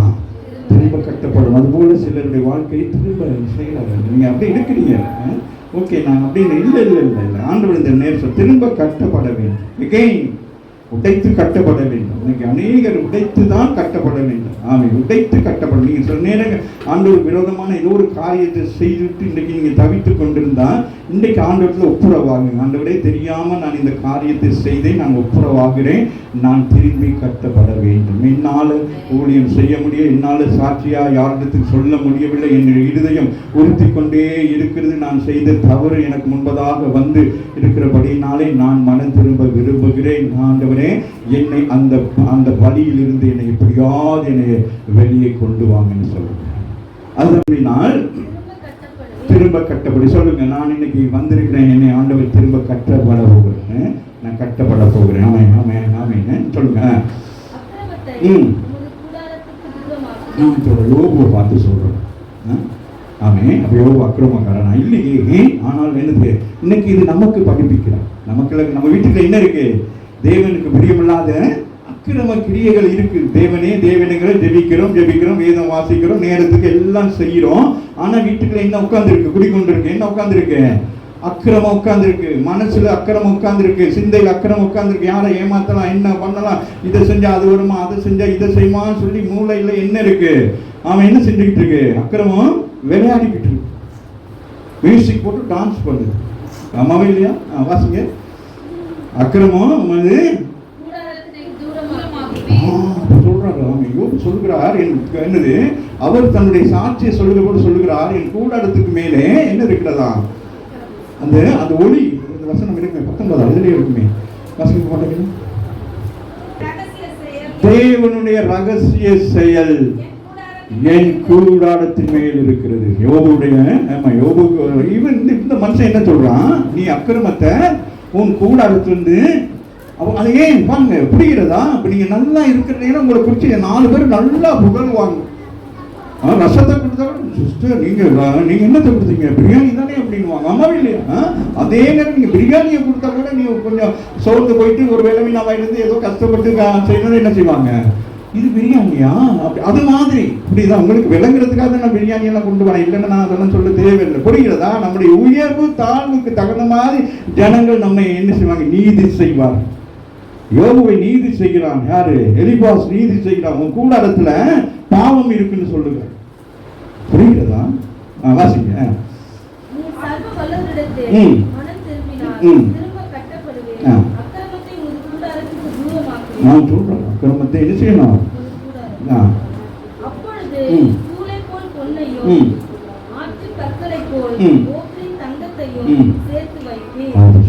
திரும்ப கட்டப்படும். அதுபோல சிலருடைய வாழ்க்கையை திரும்ப செய்யறாரு. நீங்க அப்படி இருக்கிறீங்க. ஓகே, நான் அப்படின்னு இல்லை. ஆண்டவர் இந்த நேரம் திரும்ப கட்டப்பட வேண்டும். உடைத்து கட்டப்பட வேண்டும். இன்னைக்கு அநேகர் உடைத்து தான் கட்டப்பட வேண்டும். ஆமென். உடைத்து கட்டப்பட. நீங்க சில நேரங்கள் ஆண்டவர் விரோதமான ஏதோ ஒரு காரியத்தை செய்துட்டு இன்றைக்கு நீங்க தவித்து கொண்டிருந்தா இன்றைக்கு ஆண்டவரத்தில் ஒப்புரவாகுங்க. ஆண்டவரே, தெரியாம நான் இந்த காரியத்தை செய்தேன், நான் ஒப்புரவாகிறேன், நான் திரும்பி கட்டப்பட வேண்டும். என்னால் ஊழியம் செய்ய முடியும், என்னால் சாட்சியா யாரிடத்துக்கு சொல்ல முடியவில்லை, என் இருதயம் உறுத்தி கொண்டே இருக்கிறது, நான் செய்த தவறு எனக்கு முன்பதாக வந்து இருக்கிறபடினாலே நான் மனம் திரும்ப விரும்புகிறேன். ஆண்டவரே, என்னை அந்த வழியிலிருந்து என்னை எப்படியாவது என்னை வெளியே கொண்டு வாங்கன்னு சொல்லுங்க. அதனால் திரும்ப கட்டப்படி சொல்லுங்க. நான் இன்னைக்கு வந்திருக்கிறேன், என்னை ஆண்டவர் திரும்ப கட்டப்பட போகிறேன், நான் கட்டப்பட போகிறேன். ஆமென், ஆமென், ஆமென் சொல்லுங்க. நான் சொல்றேன், யோபுவை பார்த்து சொல்றேன். ஆமென். அப்ப யோபு அக்கிரமக்காரனா இல்லையே. ஆனால் என்னது, இன்னைக்கு இது நமக்கு படிப்பிக்கிறார். நமக்கு நம்ம வீட்டுக்கு என்ன இருக்கு? தேவனுக்கு பிரியமில்லாத அக்கிரம கிரியைகள் இருக்கு. தேவனைகளை ஜெபிக்கிறோம், வேதம் வாசிக்கிறோம், நேரத்துக்கு எல்லாம் செய்யறோம். ஆனா வீட்டுக்குள்ள என்ன உட்கார்ந்து இருக்கு? குடிக்கொண்டு இருக்கு. என்ன உட்கார்ந்து இருக்கு? அக்கிரமம் உட்கார்ந்து இருக்கு. மனசுல அக்கிரமம் உட்கார்ந்து இருக்கு. சிந்தையில் அக்கிரமம் உட்கார்ந்து இருக்கு. யாரை ஏமாத்தலாம், என்ன பண்ணலாம், இதை செஞ்சா அது வருமா, அதை செஞ்சா இதை செய்யுமான்னு சொல்லி மூளையில என்ன இருக்கு? அவன் என்ன செஞ்சுக்கிட்டு இருக்கு? அக்கிரமம் விளையாடிக்கிட்டு இருக்கு. மியூசிக் போட்டு டான்ஸ் பண்ணுது. ஆமாவே இல்லையா? வாசிங்க. அக்கிரமம் அது சொல்லுகிறார். என்னது, அவர் தன்னுடைய சாட்சியை சொல்லுகிற போது சொல்லுகிறார், என் கூடாரத்துக்கு மேலே என்ன இருக்கிறதா? அந்த அந்த ஒளி. இந்த வசனம் இருக்குமே 19 அதுலயே இருக்குமே. வசனம் போட்டீங்க. தேவனுடைய ரகசிய செயல் என் கூடாரத்தின் மேல் இருக்கிறது. யோபுடைய இந்த மனுஷன் என்ன சொல்றான்? நீ அக்கிரமத்தை உன் கூடாரத்திலிருந்து அதை ஏன் பாருங்க, புரிகிறதா? அப்ப நீங்க நல்லா இருக்கிறீங்கன்னா உங்களை குறிச்சு 4 பேர் நல்லா புகழ்வாங்க. ரசத்தை கொடுத்தா சிஸ்டர் நீங்க என்னத்தை கொடுத்தீங்க? பிரியாணி தானே அப்படின்வாங்க. அம்மாவே இல்லையா? அதே நேரம் நீங்க பிரியாணியை கொடுத்தா கூட நீங்க கொஞ்சம் சோர்ந்து போயிட்டு ஒரு வேலை நான் இருந்து ஏதோ கஷ்டப்பட்டு செய்யணும், என்ன செய்வாங்க? இது பிரியாணியா? அப்படி அது மாதிரி இப்படிதான் உங்களுக்கு விளங்குறதுக்காக நான் பிரியாணி எல்லாம் கொண்டு வரேன். இல்லைன்னா நான் அதெல்லாம் சொல்ல தேவையில்லை. புரிகிறதா? நம்முடைய உயர்வு தாழ்வுக்கு தகுந்த மாதிரி ஜனங்கள் நம்ம என்ன செய்வாங்க? நீதி செய்வார். யோபுவை நீதி செய்கிறான். யாரு? எலிபாஸ் நீதி செய்கிறான். உன் கூடாரத்துல பாவம் இருக்குன்னு சொல்லுங்க. புரிகிறதா? வாசிங்க. நான் சொல்றேன், அக்கிரமத்தை என்ன செய்யணும்?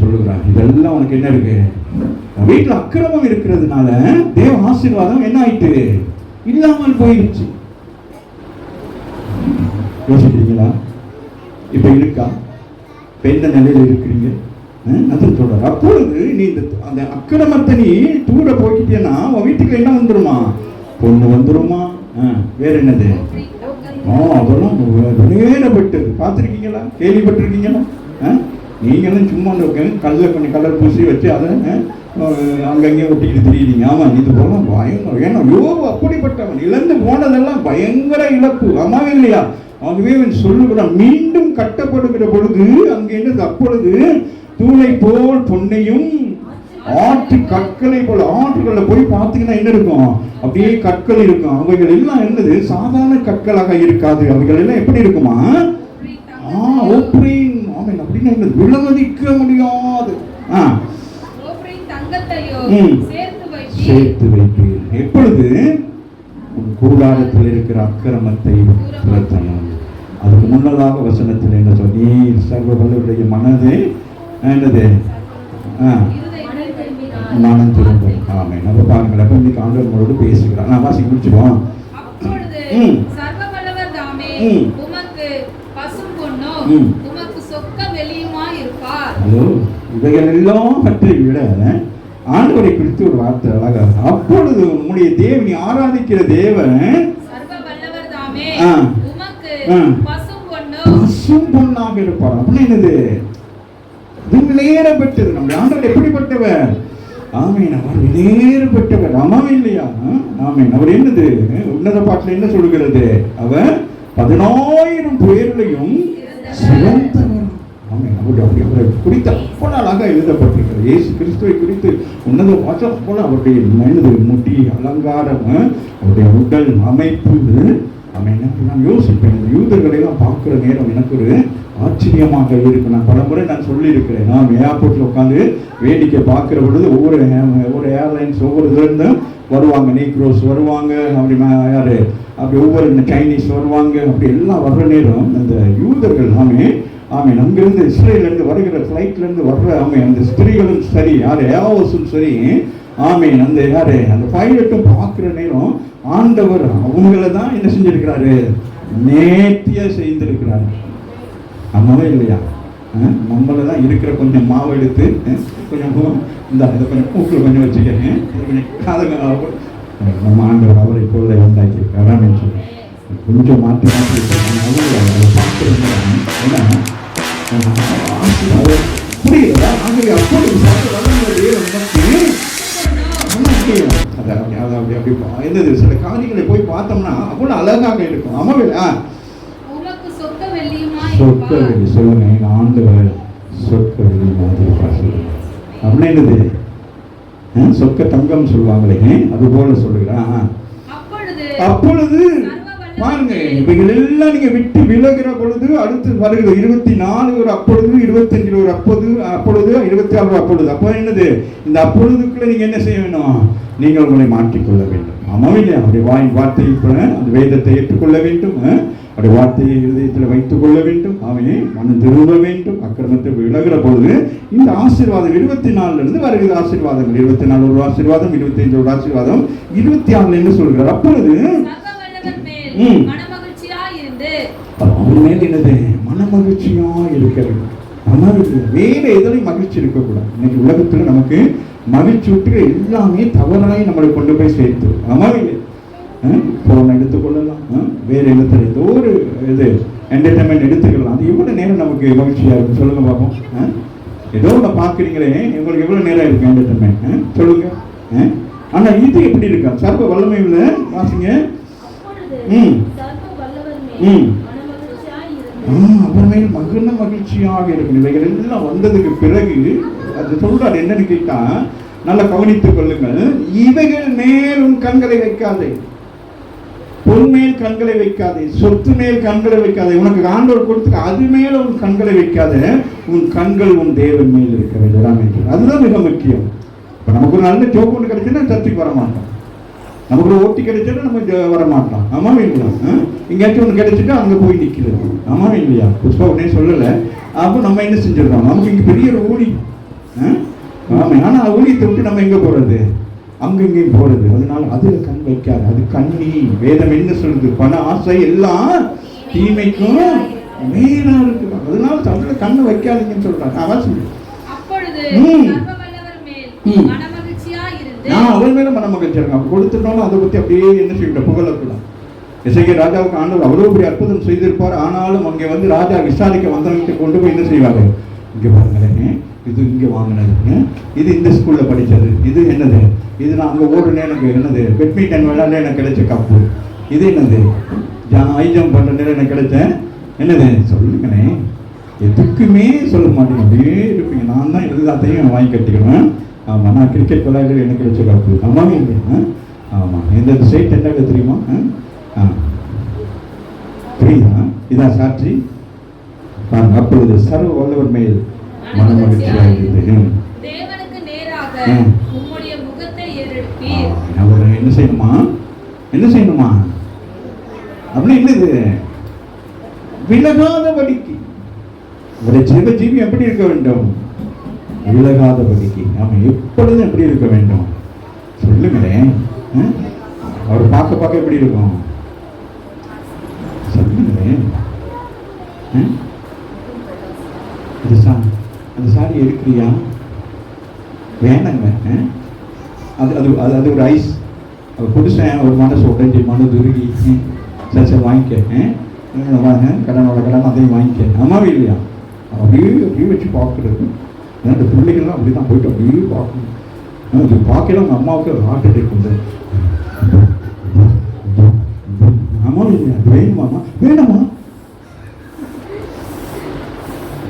சொல்லுகிறான். இதெல்லாம் உனக்கு என்ன இருக்கு? வீட்டுல அக்கிரமம் இருக்கிறதுனால தேவ ஆசீர்வாதம் என்ன ஆயிட்டு? இல்லாமல் போயிடுச்சு. யோசிக்கிறீங்களா? இப்ப இருக்கா? எந்த நிலையில இருக்கிறீங்க? சொல்றாரு. அப்பொழுது நீ அந்த அக்கிரமத்தை நீ தூர போய்கிட்டேன்னா உன் வீட்டுக்கு என்ன வந்துருமா? பொண்ணு வந்துருமா? வேற என்னது? அதெல்லாம் வெளியேறப்பட்டது. பார்த்துருக்கீங்களா? கேள்விப்பட்டிருக்கீங்களா? நீங்களும் சும்மா கல்ல கொஞ்சம் கலர் பூசி வச்சு அதை அங்கங்கே ஒட்டிக்கிட்டு தெரியுறீங்க. ஆமா, இது போல பயங்கரம். ஏன்னா யோபு அப்படிப்பட்டவன். இழந்து போனதெல்லாம் பயங்கர இழப்பு. ஆமாவே இல்லையா? ஆகவே சொல்லுகிறான், மீண்டும் கட்டப்படுகிற பொழுது அங்கே என்னது? அப்பொழுது தூளை போல் பொன்னையும் ஆற்று கற்களை போல. ஆற்றுகளை போய் பார்த்தீங்கன்னா என்ன இருக்கும்? அப்படியே கற்கள் இருக்கும். அவைகள் எல்லாம் என்னது? சாதாரண கற்களாக இருக்காது. அவைகள் எல்லாம் எப்படி இருக்குமா? அப்படின்னு விலமதிக்க முடியாது. சேர்த்து வைப்பீர். எப்பொழுது? கூடாரத்தில் இருக்கிற அக்கிரமத்தை துரத்தணும். அதுக்கு முன்னதாக வசனத்தில் என்ன சொல்லி, சர்வ வல்லவருடைய மனதை என்னது? மனம் திரும்பும். ஆமென். அப்ப பாருங்கள், அப்ப இன்னைக்கு ஆண்டவரோடு பேசுகிறான். நான் வாசி முடிச்சிடுவோம். இவைகள் எல்லாம் பற்றி விட ஆண்டவரை குறித்து ஒரு வார்த்தை அழகா. அப்பொழுது உம்முடைய தேவன், நீ ஆராதிக்கிற தேவன் பசும் பொன்னாக இருப்பார். அப்படின்னு என்னது? விலையேறப்பட்டது. நம்முடைய ஆண்டவர் எப்படிப்பட்டவர்? ஆமீன். அவர் விலையேறப்பட்டவர். ஆமாவே இல்லையா? ஆமீன். அவர் என்னது? உன்னத பாட்டில் என்ன சொல்லுகிறது? அவர் 10,000 பேர்களையும் சிறந்தவர். ஆமாம், அவரை குறித்து அவ்வளோ அழகாக எழுதப்பட்டிருக்கிறது. இயேசு கிறிஸ்துவை குறித்து உன்னத வாசம் போல அவருடைய மனித முடி அலங்காரம், அவருடைய உடல் அமைப்பு. நான் யோசிப்பேன், இந்த யூதர்களையெல்லாம் பார்க்குற நேரம் எனக்கு ஒரு ஆச்சரியமாக இருக்கு. நான் பலமுறை சொல்லியிருக்கிறேன். நான் ஏர்போர்ட்டில் உட்காந்து வேடிக்கை பார்க்குற பொழுது ஒவ்வொரு ஏர்லைன்ஸ் ஒவ்வொரு இதுலேருந்தும் வருவாங்க. நீக்ரோஸ் வருவாங்க, அப்படி யார் அப்படி ஒவ்வொரு சைனீஸ் வருவாங்க. அப்படி எல்லாம் வர்ற நேரம் அந்த யூதர்கள் அங்கிருந்து இஸ்ரேலேருந்து வருகிற ஃப்ளைட்லேருந்து வர்ற அந்த ஸ்திரீகளும் சரி, யார் ஏவோஸும் சரி, அந்த யார் அந்த பைலட்டும் பார்க்குற நேரம் ஆண்டவர் அவங்கள தான் என்ன செஞ்சிருக்கிறாரு, நேர்த்தியாக செய்திருக்கிறாரு. ஆமாவே இல்லையா? நம்மளை தான் இருக்கிற கொஞ்சம் மாவு எடுத்து கொஞ்சம் இதை கொஞ்சம் கூட்டில் கொஞ்சம் வச்சுக்கிறேன், கொஞ்சம் காதங்க நம்ம ஆண்டவர் அவரை போல உண்டாக்கி வரான்னு சொல்லி கொஞ்சம் மாற்றி மாற்றி பார்க்குறது. ஏன்னா புரியுதா? ஆகவே அப்படி என்னது சில காரியங்களை போய் பார்த்தோம்னா அவ்வளோ அழகாக இருக்கும். ஆமாவே சொற்க வெளி சொல்லுங்க, எங்க ஆண்டவர் சொற்க வெளி மாதிரி அப்படின்னா என்னது? சொற்க தங்கம் சொல்லுவாங்களே, அது போல சொல்லுகிறான். அப்பொழுது பாருங்க, இவைகள் எல்லாம் நீங்க விட்டு விலகிற பொழுது அடுத்து வருகிறது 24 ஒரு அப்பொழுது, 25 ஒரு அப்பொழுது, 26 அப்பொழுது. அப்போ என்னது? இந்த அப்பொழுதுக்குள்ள நீங்க என்ன செய்ய வேணும்? நீங்கள் உங்களை மாற்றிக்கொள்ள வேண்டும். ஆமாம் இல்லையா? அப்படி வார்த்தை அந்த வேதத்தை ஏற்றுக்கொள்ள வேண்டும், அப்படி வார்த்தையை இருதயத்தில் வைத்துக் கொள்ள வேண்டும், மனம் திரும்ப வேண்டும், அக்கிரமத்தை விலகிற பொழுது இந்த ஆசீர்வாதம் 24 வருகிறது. ஆசீர்வாதங்கள் 24 ஒரு ஆசீர்வாதம், 25 ஒரு ஆசீர்வாதம், 26 என்ன சொல்கிறார்? அப்பொழுது அவர் மேல் என்னது? மனமகிழ்ச்சியா இருக்கிறது. வேற எதிலையும் மகிழ்ச்சி இருக்கக்கூடாது. இன்னைக்கு உலகத்துல நமக்கு மகிழ்ச்சி விட்டு எல்லாமே தவறாய் நம்மளை கொண்டு போய் சேர்த்து. போன் எடுத்துக்கொள்ளலாம், வேற இடத்துல ஏதோ ஒரு இது என்டர்டைன்மெண்ட் எடுத்துக்கலாம். அது எவ்வளவு நேரம் நமக்கு மகிழ்ச்சியா இருக்கு சொல்லுங்க பார்ப்போம். ஏதோ ஒன்று பாக்குறீங்களே, உங்களுக்கு எவ்வளவு நேரம் இருக்கு என்டர்டைன்மெண்ட் சொல்லுங்க. ஆனா இது எப்படி இருக்கா? சர்வ வல்லமை உள்ள வாசிங்க. அப்புறமேல் மகிழ்ந்த மகிழ்ச்சியாக இருக்கும். இவைகள் எல்லாம் வந்ததுக்கு பிறகு அது சொல்றாரு என்னன்னு கேட்டா, நல்லா கவனித்துக் கொள்ளுங்கள். இவைகள் மேல் உன் கண்களை வைக்காதே, பொன் மேல் கண்களை வைக்காதே, சொத்து மேல் கண்களை வைக்காதே, உனக்கு ஆண்டவர் கொடுத்து அது மேல உன் கண்களை வைக்காத, உன் கண்கள் உன் தேவன் மேல் இருக்க வேண்டும். அதுதான் மிக முக்கியம். இப்ப நமக்கு ஒரு நல்ல ஜோப் ஒன்று கிடைச்சுன்னா சர்ச்சைக்கு வர மாட்டோம், நமக்கு ஒரு ஓட்டி கிடைச்சிட்டா நம்ம வரமாட்டோம். ஆமாம் இல்லையா? எங்கேயாச்சும் ஒன்று கிடைச்சிட்டா அங்கே போய் நிற்கிறது. ஆமாம் இல்லையா? புஷ்பா உடனே சொல்லலை. அப்போ நம்ம என்ன செஞ்சிடறோம்? நமக்கு இங்கே பெரிய ஒரு ஊழி. ஆமாம், ஆனால் ஊழியத்தை விட்டு நம்ம எங்கே போகிறது? அங்கங்கேயும் போகிறது. அதனால அதில் கண் வைக்காது, அது கண்ணி. வேதம் என்ன சொல்லுது? பண ஆசை எல்லாம் தீமைக்கும் மேலா இருக்கு. அதனால அதில் கண்ணை வைக்காதீங்கன்னு சொல்றாங்க. அவன் மேல மன மகிழ்ச்சி இருக்கும். கொடுத்துட்டோம், அதை பத்தி அப்படியே என்ன செய்யணும்? புகழக்கூடாது. எசேக்கியா ராஜாவுக்கு ஆண்டவர் அவ்வளவு பெரிய அற்புதம் செய்திருப்பார். ஆனாலும் அங்கே வந்து ராஜா விசாரிக்க வந்தவங்க கொண்டு போய் என்ன செய்வாரு? இங்க பாருங்களேன், இது இங்க வாங்கினது, இது இந்த ஸ்கூல்ல படிச்சது, இது என்னது, இது நான் அங்க ஓடுனே எனக்கு என்னது பேட்மிண்டன் விளையாட எனக்கு கிடைச்ச கப்பு, இது என்னது ஹை ஜம்ப் பண்ற நேரம் எனக்கு கிடைச்ச என்னது சொல்லுங்கண்ணே. எதுக்குமே சொல்ல மாட்டேங்க, அப்படியே இருப்பீங்க. நான் தான் எல்லாத்தையும் வாங்கி கட்டிக்குவேன். ஆமாம், நான் கிரிக்கெட் விளையாடுறது எனக்கு கிடைச்ச கப்பு. ஆமாம் இல்லையா? ஆமாம், எந்த சைட் என்ன தெரியுமா? புரியுதா? இதான் சாட்சி. அப்பொழுது சர்வ வல்லவர் மேல் மனமகிழ்ச்சியாக இருந்தது. அவர் என்ன செய்யணுமா? என்ன செய்யணுமா? அப்படி என்னது? விலகாதபடிக்கு. ஒரு ஜீவ ஜீவி எப்படி இருக்க வேண்டும்? விலகாதபடிக்கு. நாம எப்பொழுதும் எப்படி இருக்க வேண்டும்? சொல்லுங்களேன். அவர் பார்க்க பார்க்க எப்படி இருக்கும்? சொல்லுங்களேன். அந்த சாரி எடுக்கிறியா? வேணாங்க. அது அது அது அது ஒரு ஐஸ். அவர் புதுசேன் ஒரு மனசு உடஞ்சி மனு துருகி சரி சரி வாங்கிக்க, கடனோட கடன் அதையும் வாங்கிக்க. அம்மாவே இல்லையா? அப்படியே அப்படியே வச்சு பார்க்குறது. அந்த பிள்ளைகள்லாம் அப்படி தான் போயிட்டு அப்படியே பார்க்கணும். அது பார்க்கலாம். அவங்க அம்மாவுக்கு ஹார்ட் அட்டாக் வந்து அம்மா இல்லையா? அது வேணுமாம்மா? வேணுமா?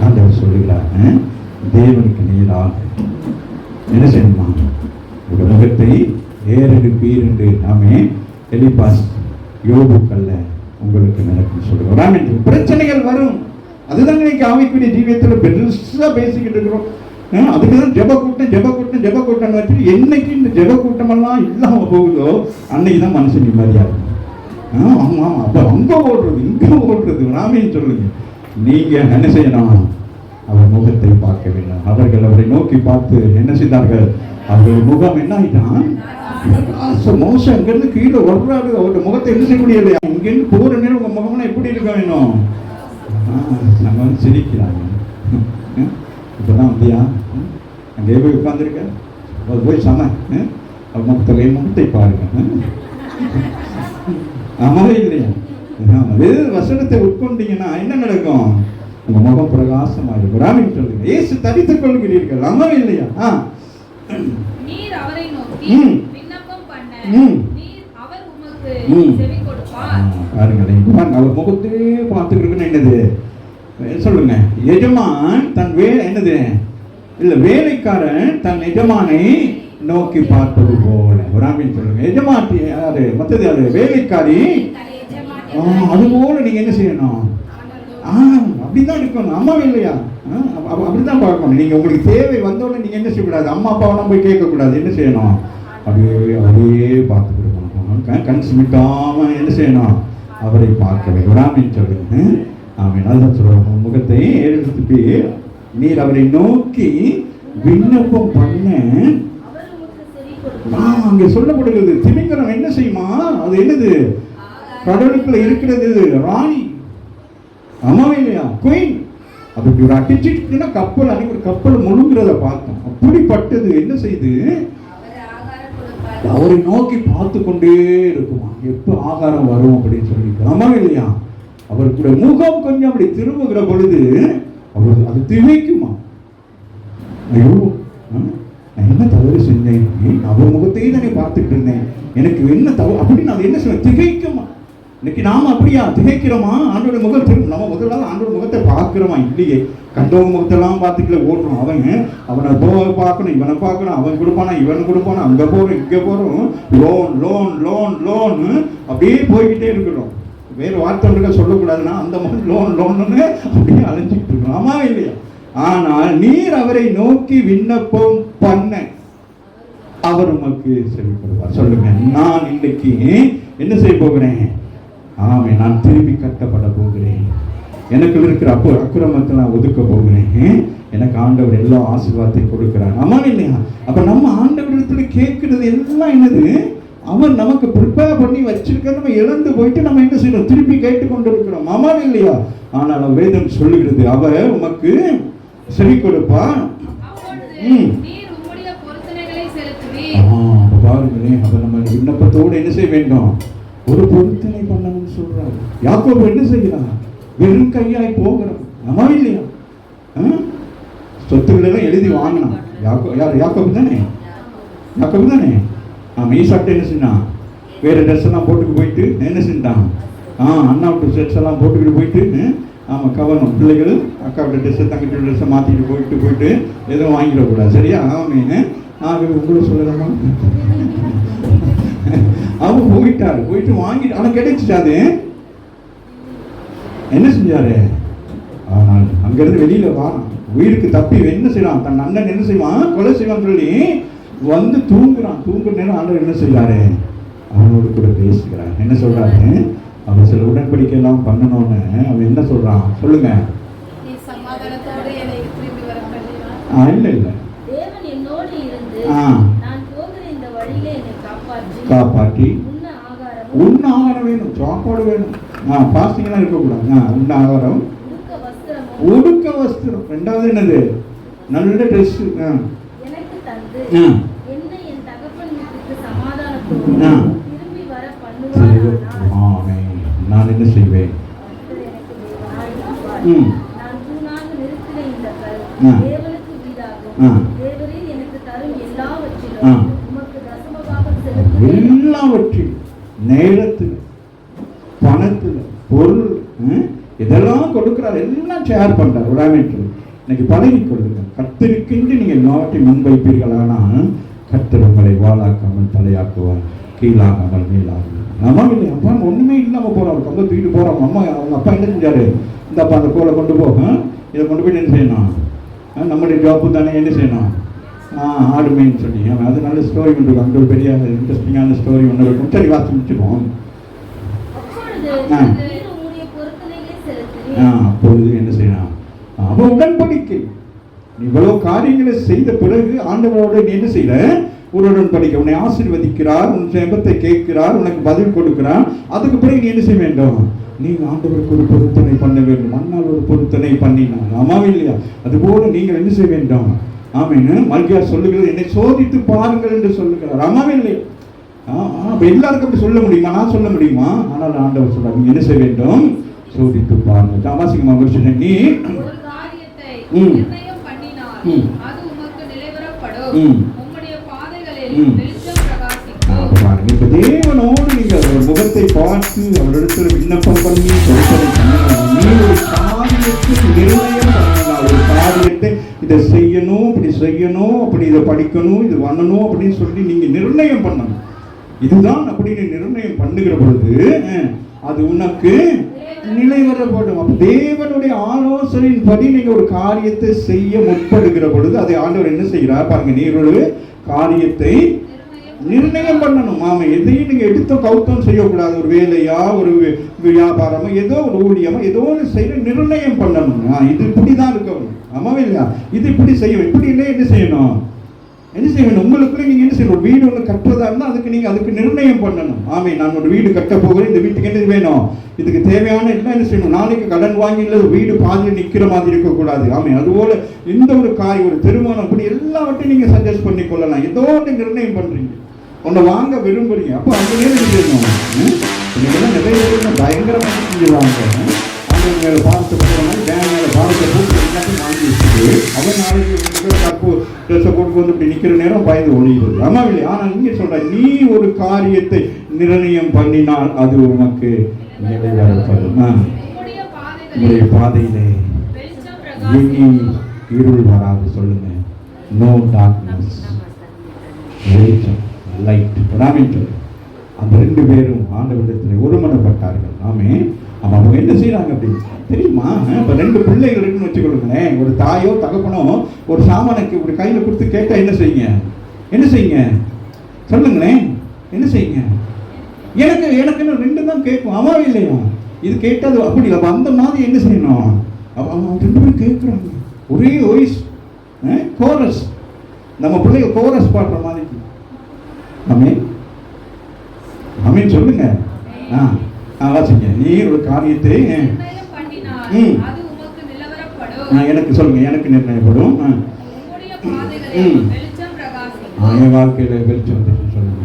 ஆண்டவர் சொல்லி சொல்லுகிறார், தேவனுக்கு நேராக என்ன செய்யணுமா, ஒரு முகத்தை ஏறெடுப்பீர் என்று நாமே எலிபாஸ் யோபுக்கல்ல உங்களுக்கு நடக்கும் சொல்லுகிறோம். பிரச்சனைகள் வரும். அதுதான் இன்னைக்கு ஆவிக்குரிய ஜீவியத்தில் பெருசா பேசிக்கிட்டு இருக்கிறோம். அதுக்குதான் ஜெப கூட்டம் வச்சு என்னைக்கு இந்த ஜெப கூட்டமெல்லாம் இல்லாம போகுதோ அன்னைக்குதான் மனுஷன் நிம்மதியா இருக்கும். ஆமா அப்ப அங்க ஓடுறது இங்க ஓடுறது நாமே சொல்லுங்க. நீங்க என்ன செய்யணும், அவர் முகத்தை பார்க்க வேண்டும். அவர்கள் அவரை நோக்கி பார்த்து என்ன செய்தார்கள், அவருடைய முகம் என்ன ஆயிட்டான், மோசம் இங்கிருந்து கீழே வர்றாரு. அவருடைய முகத்தை என்ன செய்ய முடியலையா, இங்கிருந்து போற நேரம் உங்க முகம்னா எப்படி இருக்க வேணும், நம்ம வந்து சிரிக்கிறாங்க. இப்பதான் வந்தியா, அங்கே போய் உட்கார்ந்துருக்க, அவர் போய் சம அவர் முகத்தை பாருங்க. ஆமாவே இல்லையா, வசனத்தை உட்கொண்டீங்கன்னா என்ன நடக்கும், உங்க முகம் பிரகாசமா இருக்கும். சொல்லுங்க, இயேசு தரித்துக் கொள்கிறீர்கள். ஆமாவே இல்லையா, நீர் அவரை நோக்கி விண்ணப்பம் பண்ண, நீர் அவர் உமக்கு செவி கொடுப்பார். பாருங்க, அவர் முகத்தையே பார்த்துக்கிட்டு என்னது சொல்லுங்க, எஜமான் தன் என்னது இல்ல வேலைக்காரன் தன் எஜமானை நோக்கி பார்ப்பது போல. ஒரு ஆமீன் சொல்லுங்க. எஜமாட்டி அது மற்றது அது வேலைக்காரி, அது போல நீங்க என்ன செய்யணும், அப்படிதான் இருக்கணும். அம்மாவே இல்லையா, அப்படிதான் பார்க்கணும். நீங்க உங்களுக்கு தேவை வந்தோடனே நீங்க என்ன செய்யக்கூடாது, அம்மா அப்பாவெல்லாம் போய் கேட்கக்கூடாது. என்ன செய்யணும், அப்படியே பார்த்து கொடுக்கணும். கண் சிமிட்டாம என்ன செய்யணும், அவரை பார்க்க வேண்டும். ஒரு ஆமீன் சொல்லுங்க. ஆமீன். அதுதான் சொல்லுவாங்க, முகத்தை ஏறெடுத்து நீர் அவரை நோக்கி விண்ணப்பம் பண்ண. அங்க சொல்லப்படுகிறது, திமிங்கலம் என்ன செய்யுமா, அது என்னது, கடலுக்குள்ள இருக்கிறது ராணி. ஆமாவே இல்லையா, குயின். அப்படி ஒரு அடிச்சுட்டுன்னா கப்பல் அன்னைக்கு ஒரு கப்பல் முழுங்குறத பார்த்தோம். அப்படிப்பட்டது என்ன செய்து அவரை நோக்கி பார்த்து கொண்டே இருக்குமா, எப்ப ஆகாரம் வரும் அப்படின்னு சொல்லிட்டு. ஆமாவே இல்லையா, அவருக்குடைய முகம் கொஞ்சம் அப்படி திரும்புகிற பொழுது அவர் அது திகைக்குமா. ஐயோ நான் என்ன தவறு செஞ்சேன், அவர் முகத்தையே தானே பார்த்துட்டு இருந்தேன், எனக்கு என்ன தவறு அப்படின்னு அது என்ன சொல்ல திகைக்குமா. இன்னைக்கு நாம அப்படியா திகைக்கிறோமா, ஆண்டோட முகம் திரும்ப நம்ம முதல்ல ஆண்டோட முகத்தை பார்க்கிறோமா இல்லையே. கண்டவங்க முகத்தெல்லாம் பார்த்துக்கல ஓடுறோம். அவனை பார்க்கணும், இவனை பார்க்கணும், அவன் கொடுப்பானா இவன் கொடுப்பானா, அங்க போறோம் இங்க போறோம், லோன் லோன் லோன் லோன் அப்படியே போய்கிட்டே இருக்கிறோம். வேறு வார்த்தை சொல்லக்கூடாதுன்னா அந்த மாதிரி லோன் லோன்னு அப்படியே அலைஞ்சிட்டு இருக்கோம். ஆமா இல்லையா, ஆனால் நீர் அவரை நோக்கி விண்ணப்பம் பண்ண அவர் உமக்கு செவிப்படுவார். சொல்லுங்க, நான் இன்னைக்கு என்ன செய்ய போகிறேன், ஆமே நான் திரும்பி கட்டப்பட போகிறேன், எனக்கு இருக்கிற அக்கிரமத்தை நான் ஒதுக்க போகிறேன், எனக்கு ஆண்டவர் எல்லா ஆசீர்வாதத்தையும் கொடுக்கிறார். ஆமா இல்லையா, அப்ப நம்ம ஆண்டவரிடத்துல கேட்கிறது எல்லாம் என்னது, அவர் நமக்கு ப்ரிப்பேர் பண்ணி வச்சிருக்க, நம்ம இழந்து போயிட்டு நம்ம என்ன செய்யணும், திருப்பி கேட்டுக்கொண்டு இருக்கிறோம். ஆமா இல்லையா, ஆனால் வேதம் சொல்லுகிறது அவர் உமக்கு செவி கொடுப்பா. பாருங்களேன், அவர் நம்ம விண்ணப்பத்தோடு என்ன செய்ய வேண்டும், ஒரு பொருத்தனை பண்ணணும்னு சொல்றாரு. யாக்கோபு என்ன செய்யலாம், வெறும் கையாய் போகிறோம். ஆமா இல்லையா, சொத்துக்கள் எல்லாம் எழுதி வாங்கினான். யாக்கோபு தானே. ஈசாப்ட்டு என்ன செஞ்சான், வேற ட்ரெஸ் எல்லாம் போட்டுட்டு போயிட்டு என்ன செஞ்சான், அண்ணா விட்டு ட்ரெஸ் எல்லாம் போட்டுக்கிட்டு போயிட்டு, ஆமாம் கவனம், பிள்ளைகள் அக்கா விட்ட ட்ரெஸ்ஸை தங்கச்சி ட்ரெஸ்ஸை மாற்றிட்டு போயிட்டு எதுவும் வாங்கிடக்கூடாது. சரியா, ஆமீன்னு உங்களை சொல்லலாமா. அவங்க போயிட்டு வாங்கிட்டு ஆனால் கிடைச்சிட்டாது. என்ன செஞ்சாரு, ஆனால் அங்கிருந்து வெளியில வாரான், உயிருக்கு தப்பி என்ன செய்யறான், தன் அண்ணன் என்ன செய்வான், கொலை செய்வான் சொல்லி வந்து தூங்குறான். தூங்குற நேரம் ஆண்டவர் என்ன செய்யறாரு, அவனோடு கூட பேசுகிறார். என்ன சொல்றாரு, அவன் சில உடன்படிக்கை எல்லாம் பண்ணணும்னு அவன் என்ன சொல்றான் சொல்லுங்க. இல்ல காப்பாற்றி உண்ண ஆகாரம் வேணும், சாப்பாடு வேணும், பாஸ்டிங் எல்லாம் இருக்கக்கூடாது. உண்ண ஆகாரம், உடுக்க வஸ்திரம், ரெண்டாவது என்னது நல்ல ட்ரெஸ், நான் என்ன செய்வேன், எல்லாவற்றிலும் நேரத்தில் பணத்தில் பொருள் இதெல்லாம் கொடுக்கிறார், எல்லாம் ஷேர் பண்றார். உடாமைக்கு இன்னைக்கு பழகிக் கொள்ளுங்கள். கர்த்தருக்கென்று நீங்கள் எல்லாவற்றையும் முன்வைப்பீர்களானால் கர்த்தர் உங்களை வாழாக்காமல் தலையாக்குவார், கீழாகாமல் மேலாகும். நம்ம இல்லை, அப்பா ஒன்றுமே இல்லாமல் போகிறோம், ஒரு கம்பை தூக்கிட்டு போகிறோம். அம்மா அவங்க அப்பா என்ன செஞ்சாரு, இந்த அப்பா அந்த கோலை கொண்டு போகும், இதை கொண்டு போய்ட்டு என்ன செய்யணும், நம்முடைய ஜாப்பு தானே, என்ன செய்யணும், ஆடுமைன்னு சொல்லி. அது நல்ல ஸ்டோரி ஒன்று இருக்கு, அங்கே ஒரு பெரிய இன்ட்ரெஸ்டிங்கான ஸ்டோரி ஒன்று இருக்கும். சரி, வாசி முடிச்சுப்போம். அப்பொழுது என்ன செய்யணும், அப்போ உடன்படிக்கை. இவ்வளவு காரியங்களை செய்த பிறகு ஆண்டவரோட நீ என்ன செய்யற, ஒரு உடன்படிக்கை. உன்னை ஆசீர்வதிக்கிறார், உன் ஜெபத்தை கேட்கிறார், உனக்கு பதில் கொடுக்கிறார். அதுக்கு பிறகு நீ என்ன செய்ய வேண்டும், நீங்க ஆண்டவருக்கு ஒரு பொருத்தனை பண்ண வேண்டும். மன்னால் ஒரு பொருத்தனை பண்ணினார், ஆமாவே இல்லையா? அதுபோல நீங்கள் என்ன செய்ய வேண்டும். ஆமீன். மல்கியார் சொல்லுகிறது, என்னை சோதித்து பாருங்கள் என்று சொல்லுகிறார், ஆமாவே இல்லையா? எல்லாருக்கும் அப்படி சொல்ல முடியுமா, நான் சொல்ல முடியுமா? ஆனால் ஆண்டவர் சொல்றார், நீங்க என்ன செய்ய வேண்டும், சோதித்து பாருங்கள். வாசிக்கமா முடிச்சுட்டேன். நீ ஒரு காரியத்தை நிர்ணயம் பண்ணினால் அது உமக்கு நிலைவரப்படும், உம்முடைய பாதைகளில் வெளிச்சம் பிரகாசிக்கும். பாருங்க, இப்ப தேவனோடு நீங்க முகத்தை பார்த்து அவரிடத்தில் விண்ணப்பம் பண்ணி பொருத்தனை பண்ணணும். நீ ஒரு காரியத்துக்கு நிர்ணயம் பண்ணலாம். ஒரு காரியத்தை இதை செய்யணும், இப்படி செய்யணும், அப்படி இதை படிக்கணும், இது பண்ணணும் அப்படின்னு சொல்லி நீங்க நிர்ணயம் பண்ணணும். இதுதான் அப்படின்னு நிர்ணயம் பண்ணுகிற பொழுது அது உனக்கு நிலைவரப்படும். அப்ப தேவனுடைய ஆலோசனையின்படி நீங்க ஒரு காரியத்தை செய்ய முற்படுகிற பொழுது அதை ஆண்டவர் என்ன செய்கிறார் பாருங்க, நீ ஒரு காரியத்தை நிர்ணயம் பண்ணணும். ஆமா, எதையும் நீங்க எடுத்த கவுத்தம் செய்யக்கூடாது. ஒரு வேலையா, ஒரு வியாபாரமா, ஏதோ ஒரு ஊழியமா, ஏதோ ஒரு செய்ய நிர்ணயம் பண்ணணும். இது இப்படிதான் இருக்கணும், ஆமாவே இல்லையா? இது இப்படி செய்யணும், இப்படி இல்லை என்ன செய்யணும், என்ன செய்யணும். உங்களுக்குள்ள நீங்க என்ன செய்யணும், ஒரு வீடு ஒன்று கட்டுறதா இருந்தால் அதுக்கு நிர்ணயம் பண்ணணும். ஆமே, நான் ஒரு வீடு கட்ட போகிறேன், இந்த வீட்டுக்கு என்ன வேணும், இதுக்கு தேவையான எல்லாம் என்ன செய்யணும். நாளைக்கு கடன் வாங்கி இல்லை ஒரு வீடு பாதியில் நிற்கிற மாதிரி இருக்கக்கூடாது. ஆமே, அதுபோல எந்த ஒரு காரியம், ஒரு திருமணம், அப்படி எல்லாவற்றையும் நீங்க சஜஸ்ட் பண்ணி கொள்ளலாம். ஏதோ ஒன்று நிர்ணயம் பண்றீங்க, ஒன்றை வாங்க விரும்புறீங்க. அப்போ அந்த நேரம் செய்யணும். இன்னைக்கெல்லாம் நிறைய பேர் பயங்கரமாக செஞ்சுருவாங்க. மேலே பாரத்தை போடுவாங்க, வேன் மேலே பாரத்தை போட்டு எல்லாத்தையும் வாங்கி வச்சுட்டு அவன் நாளைக்கு கப்பு ட்ரெஸ்ஸை போட்டு வந்து இப்படி நிற்கிற நேரம் பயந்து ஒழிகிறது, ஆமா இல்லையா? ஆனால் இங்கே சொல்ற, நீ ஒரு காரியத்தை நிர்ணயம் பண்ணினால் அது உனக்கு நிறைவேறப்படும். உங்களுடைய பாதையிலே இனி இருள் வராது. சொல்லுங்க, நோ டார்க்னஸ், வெளிச்சம், லைட். அந்த ரெண்டு பேரும் ஆண்டவரிடத்தில் ஒருமனப்பட்டார்கள். ஆமே, அவங்க என்ன செய்யறாங்க அப்படின்னு தெரியுமா? இப்போ ரெண்டு பிள்ளைகள் இருக்குன்னு வச்சுக்கொள்ளுங்களேன். ஒரு தாயோ தகப்பனோ ஒரு சாமானுக்கு இப்படி கையில் கொடுத்து கேட்டா என்ன செய்யுங்க, என்ன செய்யுங்க சொல்லுங்களேன், என்ன செய்யுங்க? எனக்கு ரெண்டு தான் கேட்கும், ஆமாவே இல்லையா? இது கேட்டது அப்படி இல்லை. அந்த மாதிரி என்ன செய்யணும், அவங்க ரெண்டு பேரும் கேட்குறாங்க, ஒரே வாய்ஸ், கோரஸ். நம்ம பிள்ளைங்க கோரஸ் பாடுற மாதிரி. ஆமே, ஆமீன் சொல்லுங்க. வாசிங்க, நீ ஒரு காரியத்தை எனக்கு சொல்லுங்க, எனக்கு நிர்ணயப்படும், என் வாழ்க்கையில வெளிச்சம் வந்துச்சு சொல்லுங்க.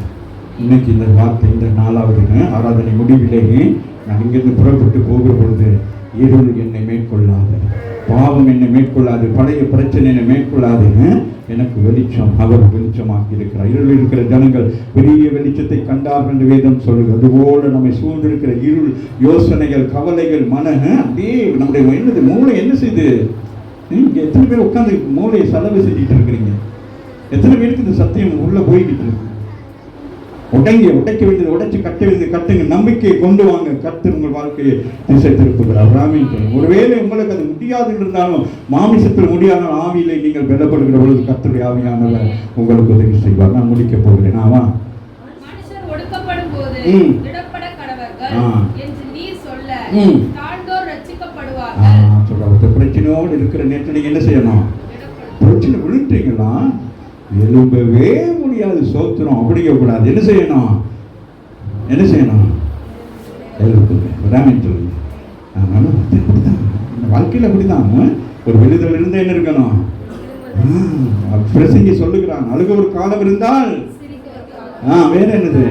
இன்னைக்கு இந்த வார்த்தை, இந்த 4வது ஆராதனை முடிவிலேயே நான் இங்கிருந்து புறப்பட்டு போகிற பொழுது இருள் என்னை மேற்கொள்ளாது, பாவம் என்னை மேற்கொள்ளாது, பழைய பிரச்சனை என்னை மேற்கொள்ளாது. எனக்கு வெளிச்சம் அவர் வெளிச்சமாக்கி இருக்கிறார். இருள் இருக்கிற ஜனங்கள் பெரிய வெளிச்சத்தை கண்டார்கள் என்று வேதம் சொல்லுது. அதுபோல நம்மை சூழ்ந்திருக்கிற இருள், யோசனைகள், கவலைகள், அப்படியே நம்முடைய என்னது மூளை என்ன செய்யுது? எத்தனை பேர் உட்காந்து மூளையை செலவு செஞ்சுட்டு இருக்கிறீங்க? எத்தனை பேருக்கு இந்த சத்தியம் உள்ள போய்கிட்டு இருக்கு? உடைக்க வேண்டியது உடைச்சு, கட்ட வேண்டியது கட்டுங்க. நம்பிக்கையை கொண்டு வாங்க. கர்த்தர் உங்கள் வாழ்க்கையை திசை திருப்புகிறார். ஒருவேளை உங்களுக்கு அது முடியாது இருந்தாலும், மாமிசத்தில் முடியாத ஆவியிலே நீங்கள் பெறப்படுகிற பொழுது கர்த்தருடைய ஆவியானவர் உங்களுக்கு உதவி செய்வார். நான் முடிக்க போகிறேன். ஆமா, பிரச்சனையோடு இருக்கிற நேரத்தில் நீங்க என்ன செய்யணும்? பிரச்சனை விழுந்தீங்களா எழும்பவே முடியாது, சோத்திரம் அப்படிங்க கூடாது. என்ன செய்யணும்? என்ன செய்யணும்? எழுப்புங்க. வாழ்க்கையில் அப்படிதான். ஒரு விழுதல் இருந்து என்ன இருக்கணும்? பிரசங்கி சொல்லுகிறான், அழுக ஒரு காலம் இருந்தால் வேற என்னது?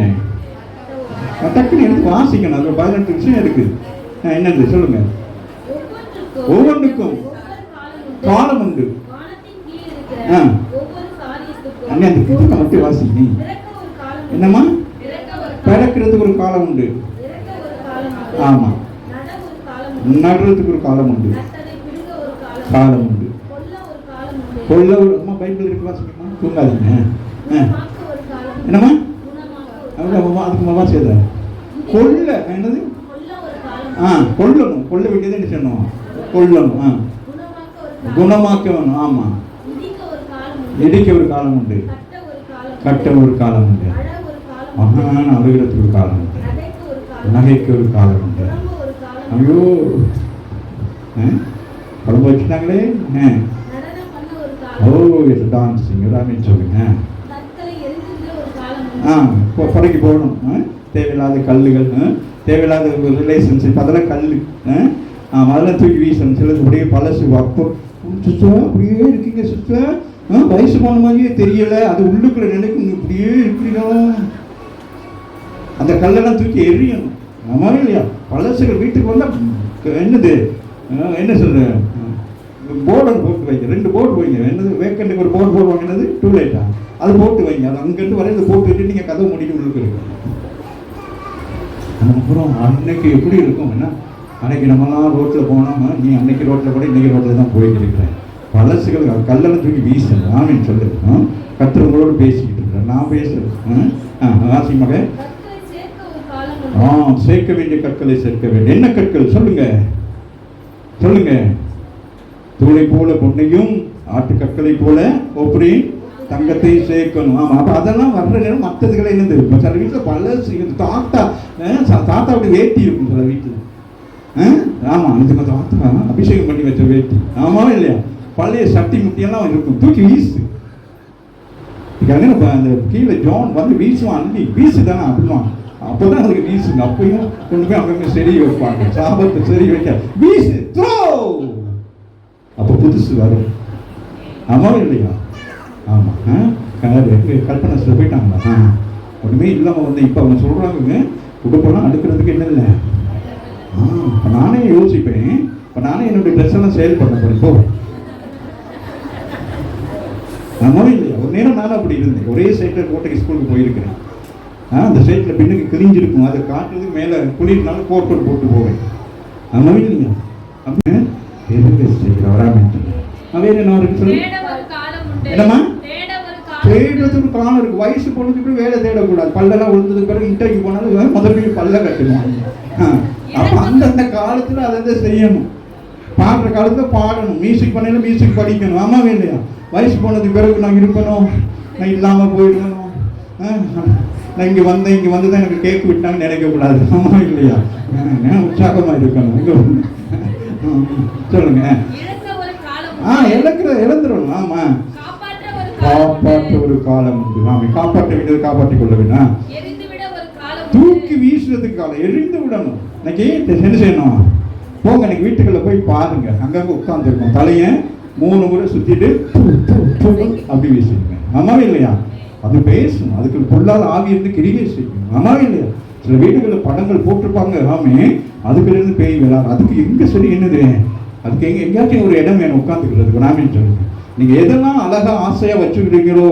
டக்குன்னு எடுத்து வாசிக்கணும். அது 18 விஷயம் இருக்கு. என்னது சொல்லுங்க? ஒவ்வொன்றுக்கும் காலம் உண்டு. அங்கே அந்த புத்தகம் மட்டும் வாசிங்க. என்னம்மா? பிறக்கிறதுக்கு ஒரு காலம் உண்டு. ஆமா, நடுறதுக்கு ஒரு காலம் உண்டு. காலம் உண்டு. கொல்ல ஒரு அம்மா பைபிள் இருக்கு வாசிக்கமா தூங்காதீங்க. குணமாக்க ஒரு காலம் உண்டு. என்னம்மா குணமாக்க ஒரு காலம் அதுக்கு மாமா செய்த கொல்ல என்னது கொல்ல ஒரு காலம் கொல்லணும். கொல்ல வேண்டியது என்ன செய்யணும்? கொல்லணும். குணமாக்க ஒரு காலம் குணமாக்க வேணும். ஆமா. இடிக்க ஒரு காலம் உண்டு. இடிக்க ஒரு காலம் உண்டு. கட்ட ஒரு காலம் கட்ட ஒரு காலம் உண்டு. அழ ஒரு காலம் உண்டு. மகான் அழுகிறதுக்கு ஒரு காலம் உண்டு. நகைக்க ஒரு காலம் நகைக்கு ஒரு காலம் உண்டு. புலம்ப ஒரு காலம் ஐயோ குழம்பு வச்சுட்டாங்களே. நடனம் பண்ண ஒரு காலம் ஓ டான்ஸிங் எல்லாமே சொல்லுங்க. கற்களை எரிந்துவிட ஒரு காலம் உண்டு. கொடைக்கு போகணும். தேவையில்லாத கல்லுகள், தேவையில்லாத ரிலேஷன்ஷிப், அதெல்லாம் கல். அதெல்லாம் தூக்கி வீசணும். சிலது அப்படியே பழசு. அப்போ சிஸ்டர் அப்படியே இருக்கீங்க சிஸ்டர், வயசு போன மாதிரியே தெரியல, அது உள்ளுக்குள்ள நினைக்கும் இப்படியே இருக்கிறீங்களா, அந்த கல்லெல்லாம் தூக்கி எரியணும். மாதிரி இல்லையா? பழசுகள் வீட்டுக்கு வந்தால் என்னது என்ன சொல்கிறேன், போர்டு போட்டு வைங்க. 2 போர்டு வைங்க. என்னது வேக்கண்ட்டுக்கு ஒரு போர்டு போடுவாங்க. என்னது டூலைட்டா, அது போட்டு வைங்க. அது அங்கேருந்து வரையில போட்டு வச்சுட்டு நீங்கள் கதவு முடிட்டு உள்ளுக்கு இருக்கு. அப்புறம் அன்னைக்கு எப்படி இருக்கும் என்ன, அன்னைக்கு நம்மலாம் ரோட்டில் போனோம். நீ அன்னைக்கு ரோட்டில் கூட இன்னைக்கு ரோட்டில் தான் போயிட்டு இருக்கிறேன். பழசுகள் கல்லெல்லாம் தூக்கி வீசணும். ஆமின்னு சொல்லு. கத்துறவங்களோடு பேசிக்கிட்டு இருக்கிறேன். நான் பேசுகிறேன். ஆசி மகன் கற்களை சேர்க்க ஒரு காலம் உண்டு. சேர்க்க வேண்டிய கற்களை சேர்க்க வேண்டிய என்ன கற்கள் சொல்லுங்க சொல்லுங்க. தூளை போல பொன்னையும் ஆட்டு கற்களை போல ஒப்பரி தங்கத்தை சேர்க்கணும். ஆமா. அப்ப அதெல்லாம் வர்ற நேரம் மற்றதுகளை என்னது இருக்கும். சில வீட்டில் பல தாத்தாவுடைய வேட்டி இருக்கும் சில வீட்டில். ஆமா, இதுக்கு தாத்தா அபிஷேகம் பண்ணி வச்ச வேட்டி. ஆமாவா இல்லையா? பழைய சட்டி முட்டியெல்லாம் இருக்கும். தூக்கி வீசு. அந்த கீழே ஜோன் வந்து வீசுவான். அள்ளி வீசு தானே அப்படின்வான். அப்போதான் அதுக்கு வீசுங்க. அப்பயும் கொண்டு போய் அங்கங்க செடி வைப்பாங்க. சாபத்தை செடி வைக்க வீசு த்ரோ. அப்போ புதுசு வரும். ஆமாவா இல்லையா? ஆமா. கல்பனை சொல்ல போயிட்டாங்களா? ஒண்ணுமே இல்லாம வந்து இப்ப அவங்க சொல்றாங்க குடும்பம்லாம் அடுக்கிறதுக்கு என்ன இல்லை. இப்போ நானே யோசிப்பேன். இப்போ நானே என்னுடைய ட்ரெஸ் எல்லாம் சேல் பண்ண போறேன். இப்போ ஆமாவே இல்லையா? ஒரு நேரம் நானும் அப்படி இருந்தேன். ஒரே சைட்டில் கோட்டைக்கு ஸ்கூலுக்கு போயிருக்கிறேன். அந்த சைட்டில் பின்னுக்கு கிழிஞ்சிருக்கும். அதை காட்டுறதுக்கு மேலே குளிர்னால கோட் போட்டு போவேன். ஆமாவே இல்லையா? அப்படின்னு வராம வேறு என்ன இருக்கு சொல்லு. என்னம்மா தேடுறதுக்கு காலம் இருக்கு. வயசு பொண்ணுக்கு வேலை தேடக்கூடாது. பல்லெல்லாம் விழுந்ததுக்கு பிறகு இன்டர்வியூ போனாலும் முதல்ல பல்ல கட்டணும். அப்ப அந்தந்த காலத்துல அதை செய்யணும். பாடுற காலத்துல பாடணும். மியூசிக் பண்ணல மியூசிக் படிக்கணும். ஆமாவே இல்லையா? வயசு போனதுக்கு பிறகு நான் இருக்கணும், நான் இல்லாம போயிடணும், நான் இங்க வந்து தான் எனக்கு கேக் விட்டாங்கன்னு நினைக்கக்கூடாது. ஆமா இல்லையா? உற்சாகமா இருக்கணும். சொல்லுங்க. இழந்துடணும். ஆமா. காப்பாற்ற ஒரு காலம் உண்டு. நாம காப்பாற்ற வேண்டியது காப்பாற்றிக் கொள்ள வேண்டாம். தூக்கி வீசுறதுக்கு காலம், எரிந்து விடணும். இன்னைக்கு என்ன செய்யணும்? போங்க, இன்னைக்கு வீட்டுக்குள்ள போய் பாருங்க. அங்கங்க உட்கார்ந்து இருக்கும். தலையை 3 முறை சுத்திட்டு அப்படி வீசுங்க. ஆமாவே இல்லையா? அது பேசும். அதுக்கு பொல்லாத ஆவி இருந்து கிரியை செய்யும். ஆமாவே இல்லையா? சில வீடுகளில் படங்கள் போட்டிருப்பாங்க. ஆமே, அதுக்குள்ள இருந்து பேய் விளாடு. அதுக்கு எங்க சரி என்னது, அதுக்கு எங்கேயாச்சும் ஒரு இடம் வேணும் உட்காந்துக்கிறதுக்கு. நாமே சொல்லுங்க. நீங்க எதெல்லாம் அழகா ஆசையா வச்சுக்கிறீங்களோ,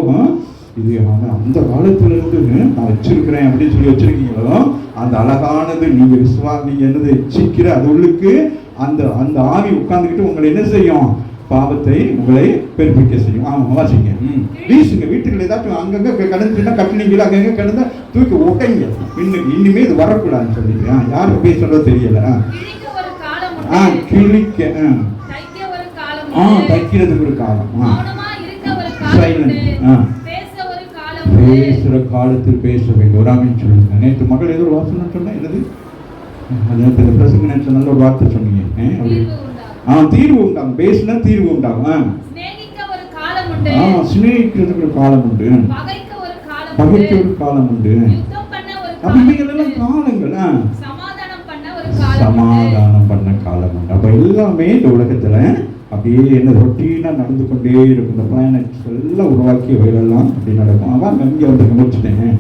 இது அந்த காலத்துல இருந்து நான் வச்சிருக்கிறேன் அப்படின்னு சொல்லி வச்சிருக்கீங்களோ, அந்த அழகானது நீங்க நீங்க என்னது சீக்கிர அது உள்ளுக்கு அந்த அந்த ஆவி உட்கார்ந்துக்கிட்டு உங்களை என்ன செய்யும்? பாவத்தை உங்களை பெருப்பிக்க செய்யும். ஆமா, வாசிங்க. வீசுங்க. வீட்டுக்குள்ள ஏதாச்சும் அங்கங்க கடந்துச்சுன்னா கட்டினீங்களா, அங்கங்க கடந்தா தூக்கி உடைங்க. இனிமே இது வரக்கூடாதுன்னு சொல்லிட்டு யாருக்கு பேசுறதோ தெரியல. கிழிக்க தைக்கிறதுக்கு ஒரு காலம், பேசுற காலத்தில் பேச வேண்டும். ஒரு ஆமீன் சொல்லுங்க. நேற்று மகள் ஏதோ ஒரு வாசனை சொன்னேன். என்னது பிரசங்க நேற்று நல்ல ஒரு வார்த்தை சொன்னீங்க. தீர்வு உண்டாகும். பேசுனா தீர்வு உண்டாகும். சிநேகிக்கிறதுக்கு ஒரு காலம் உண்டு, பகைக்க ஒரு காலம் உண்டு. அப்ப இவைகளெல்லாம் காலங்கள். சமாதானம் பண்ண காலம் உண்டு. அப்ப எல்லாமே இந்த உலகத்துல அப்படியே என்ன ரொட்டீனா நடந்து கொண்டே இருக்கும். இந்த பிளானட்ஸ் எல்லாம் உருவாக்கி வகையெல்லாம் அப்படி நடக்கும். அதான் இங்கே வந்து முடிச்சுட்டேன்.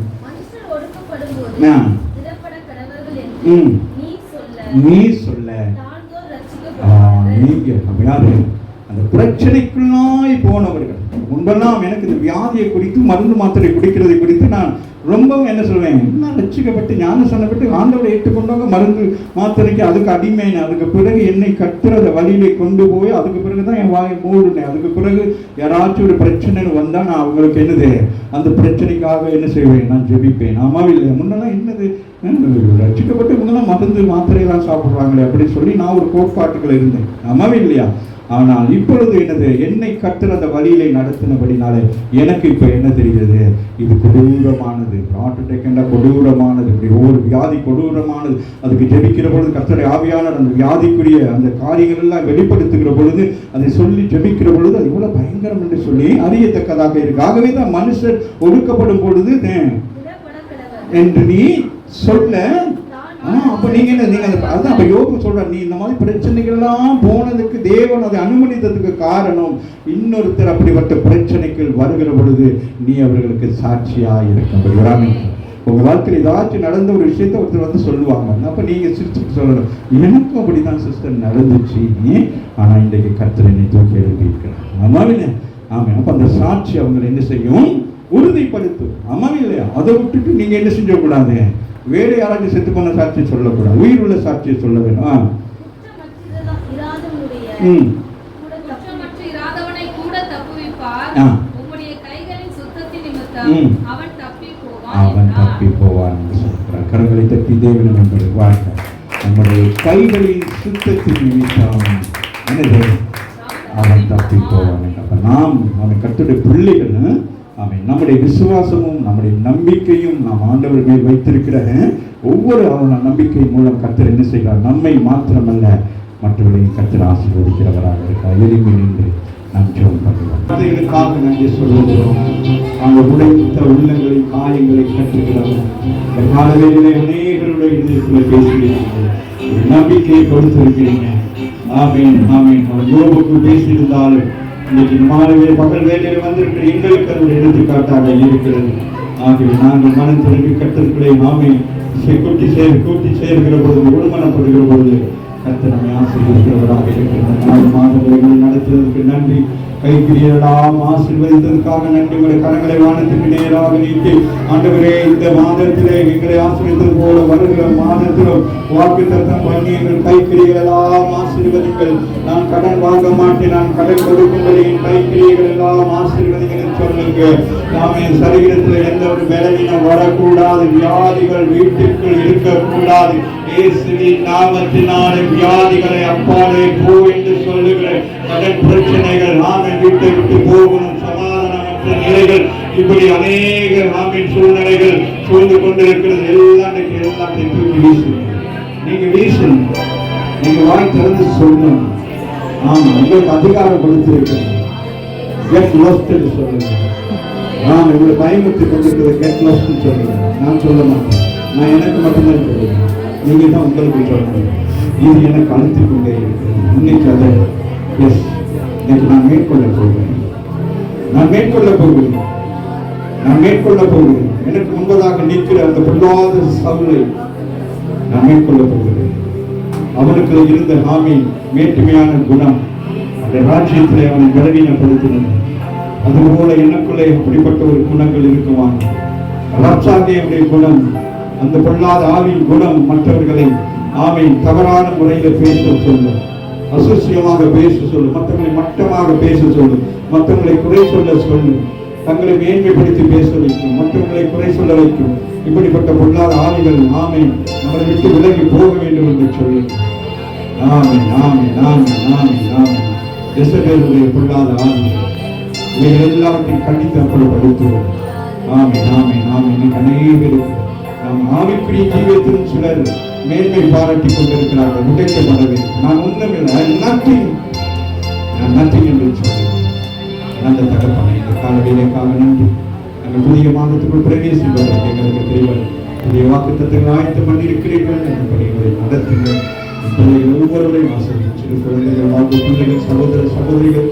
நீ சொல்ல நீங்க யாரு? அந்த பிரச்சனைக்குள்ளாய் போனவர்கள். முன்பெல்லாம் எனக்கு இந்த வியாதியை குறித்து மருந்து மாத்திரை குடிக்கிறதை குறித்து நான் ரொம்பவும் என்ன சொல்வேன், நான் ரட்சிக்கப்பட்டு ஞானம் சொல்லப்பட்டு ஆண்டவரை ஏற்றுக்கொண்டவங்க மருந்து மாத்திரைக்கு அதுக்கு அடிமைன்னு, அதுக்கு பிறகு என்னை கத்துறத வழியிலே கொண்டு போய் அதுக்கு பிறகு தான் என் வாயை மூடுனேன். அதுக்கு பிறகு யாராச்சும் ஒரு பிரச்சனைன்னு வந்தால் நான் அவங்களுக்கு என்னது அந்த பிரச்சனைக்காக என்ன செய்வேன், நான் ஜெபிப்பேன். ஆமாவே இல்லை, முன்னெல்லாம் என்னது ரட்சிக்கப்பட்டு இவங்கெல்லாம் மருந்து மாத்திரையெல்லாம் சாப்பிட்றாங்களே அப்படின்னு சொல்லி நான் ஒரு கோட்பாட்டுகள் இருந்தேன். ஆமாவே இல்லையா? ஆனால் இப்பொழுது என்னது, என்னை கத்துற அந்த வழியிலே நடத்தினபடினாலே எனக்கு இப்போ என்ன தெரிகிறது, இது கொடூரமானது. ஹார்ட் அட்டாக் என்ற கொடூரமானது, இப்படி ஒவ்வொரு வியாதி கொடூரமானது. அதுக்கு ஜெபிக்கிற பொழுது கர்த்தருடைய ஆவியானவர் அந்த வியாதிக்குரிய அந்த காரியங்கள் எல்லாம் வெளிப்படுத்துகிற பொழுது, அதை சொல்லி ஜெபிக்கிற பொழுது அது இவ்வளவு பயங்கரம் என்று சொல்லி அறியத்தக்கதாக இருக்கு. ஆகவே தான் மனுஷர் ஒடுக்கப்படும் பொழுது என்று நீ சொல்ல. அப்ப நீங்க என்ன, நீங்க அதான் அப்ப யோபு சொல்றார், நீ இந்த மாதிரி பிரச்சனைகள் எல்லாம் போனதுக்கு தேவன் அதை அனுமதித்ததுக்கு காரணம், இன்னொருத்தர் அப்படிப்பட்ட பிரச்சனைகள் வருகிற பொழுது நீ அவர்களுக்கு சாட்சியா இருக்க. உங்க வாழ்க்கையில் ஏதாச்சும் நடந்த ஒரு விஷயத்த ஒருத்தர் வந்து சொல்லுவாங்க, அப்ப நீங்க சிரிச்சுட்டு சொல்லணும், எனக்கும் அப்படிதான் சிஸ்டர் நடந்துச்சு, ஆனா இன்றைக்கு கர்த்தர் என்னை தூக்கி எழுதி இருக்கிறார். ஆமாவில்லை? ஆமா. அப்ப அந்த சாட்சி அவங்களை என்ன செய்யும், உறுதிப்படுத்தும். ஆமாவே இல்லையா? அதை விட்டுட்டு நீங்க என்ன செஞ்சக்கூடாது, வேற யாராச்சும் செத்து பண்ண சாட்சியை சொல்லக்கூடாது, உயிர் உள்ள சாட்சியை சொல்ல வேணும். அவன் தப்பி போவான் என்று சொல்கிறார். கரங்களை தட்டி தேவன் நம்முடைய வாழ்க்கை, நம்முடைய கைகளின் சுத்தத்தின் நிமித்தம் என்னது, அவன் தப்பி போவான். அப்ப நாம் அவன் கர்த்தருடைய பிள்ளைகள், அவன் நம்முடைய விசுவாசமும் நம்முடைய நம்பிக்கையும் நாம் ஆண்டவர் மேல் வைத்திருக்கிற ஒவ்வொரு நம்பிக்கை மூலம் கர்த்தர் என்ன செய்கிறார், நம்மை மாத்திரமல்ல மற்றவர்களையும் கர்த்தர் ஆசீர்வதிக்கிறவராக இருக்கிறார். எழும்பி நின்று நாம் ஜெபம் பண்ணுவோம். கதைகளுக்காக நன்றி சொல்லுகிறோம். அந்த உடைத்த உள்ளங்களை காயங்களை கற்றுகிறோம். இந்த காலவேளையிலே அநேகருடைய இதயத்தில் பேசுகிறீர்கள், நம்பிக்கையை கொடுத்திருக்கிறீங்க. ஆமீன் ஆமீன். அவர் யோபுக்கு பேசியிருந்தாலும் இன்னைக்கு மாலையில் பகல் வேலையில் வந்திருக்கிற எங்களுக்கு அதனுடைய எடுத்துக்காட்டாக இருக்கிறது. ஆகவே நாங்கள் மனம் திரும்பி கர்த்தர்களை நாமே கூட்டி சேர்கிற பொழுது, ஒருமனப்படுகிற பொழுது கர்த்தர் நம்மை ஆசீர்வதிக்கிறவராக இருக்கிறார். 4 மாதங்களை நடத்துவதற்கு நன்றி. கைப்பிரியெல்லாம் ஆசீர்வதித்ததற்காக நன்றி. உங்களுடைய கரங்களை வானத்துக்கு நேராக நீட்டி ஆண்டவரே, இந்த மாதத்திலே எங்களை ஆசீர்வதித்தது போல வருகிற மாதத்திலும் வாக்குத்தத்தம் பண்ணி எங்கள் கைப்பிரியர்கள் எல்லாம் ஆசீர்வதிங்கள். நான் கடன் வாங்க மாட்டேன், நான் கடன் கொடுக்கும்படி என் கைப்பிரியர்கள் எல்லாம் ஆசீர்வதிங்கள் சொல்லுங்க. நாமே சரீரத்தில் எந்த ஒரு பலவீனம் வரக்கூடாது, வியாதிகள் வீட்டிற்குள் இருக்கக்கூடாது. இயேசுவின் நாமத்தினாலே வியாதிகளை அப்பாலே போ என்று சொல்லுகிற கடன் பிரச்சனைகள் நாமே வீட்டை விட்டு போகணும். சமாதானமற்ற நிலைகள், இப்படி அநேக நாமின் சூழ்நிலைகள் சூழ்ந்து கொண்டிருக்கிறது. எல்லாத்தையும் தூக்கி வீசுங்க. நீங்க வீசணும், நீங்க வாய் திறந்து சொல்லணும். ஆமா, உங்களுக்கு அதிகாரம் கொடுத்திருக்கிறேன். கெட் லாஸ்ட் என்று சொல்லுங்க. நான் உங்களை பயமுறுத்தி கொண்டிருக்கிறது, கெட் லாஸ்ட் சொல்லுங்க. நான் சொல்ல மாட்டேன், நான் எனக்கு மட்டும்தான் சொல்லுவேன். நீங்க தான் உங்களுக்கு சொல்லணும். இது எனக்கு அழுத்திக் கொண்டே இருக்கிறது. இன்னைக்கு அதை இன்னைக்கு நான் மேற்கொள்ள போகிறேன். எனக்கு முன்பதாக நிற்கிற அந்த பொல்லாத சவுலை நான் மேற்கொள்ள போகிறேன். அவனுக்கு இருந்த ஆமீன் மேட்டுமையான குணம் அந்த ராஜ்யத்திலே அவனை பலவீனப்படுத்தினது. அதுபோல எனக்குள்ளே அப்படிப்பட்ட ஒரு குணங்கள் இருக்குவாங்க. ராஜாவுடைய குணம், அந்த பொல்லாத ஆவின் குணம் மற்றவர்களை ஆமீன் தவறான முறையில் பேச சொல்லும், அசுசியமாக பேச சொல்லும், மற்றவர்களை மட்டமாக பேச சொல்லும், மற்றவர்களை குறை சொல்ல சொல்லும், தங்களை மேன்மைப்படுத்தி பேச வைக்கும், மற்றவர்களை குறை சொல்ல வைக்கும். இப்படிப்பட்ட பொல்லாத ஆவிகள் ஆமீன் நம்மளை விட்டு விலகி போக வேண்டும் என்று சொல்லி ஆமீன் ஆமீன் ஆமீன் ஆமீன் ஆமீன். இயேசுவினுடைய பொல்லாத ஆவிகள் இவைகள் எல்லாவற்றையும் கண்டித்து அப்புறப்படுத்துவோம். ஆமீன் ஆமீன் ஆமீன். அநேகருக்கு நாம் ஆவிக்குரிய ஜீவியத்திலும் சிலர் மேன்மை பாராட்டி கொண்டிருக்கிறார்கள். உடைக்கப்பட வேண்டும். நான் ஒன்றுமில்லை, நான் நத்திங் என்று சொல்றேன். நல்ல தகப்பனை இந்த காலவேளைக்காக நன்றி. நாங்கள் புதிய மாதத்துக்குள் பிரவேசிப்பதற்கு எங்களுக்கு தேவன் புதிய வாக்குத்தத்தங்கள் ஆயத்தம் பண்ணியிருக்கிறீர்கள். எங்களை நடத்துங்கள். பிள்ளைகள் ஒவ்வொருவரையும் ஆசிரியர், சிறு குழந்தைகள், வாழ்க்கை பிள்ளைகள், சகோதர சகோதரிகள்,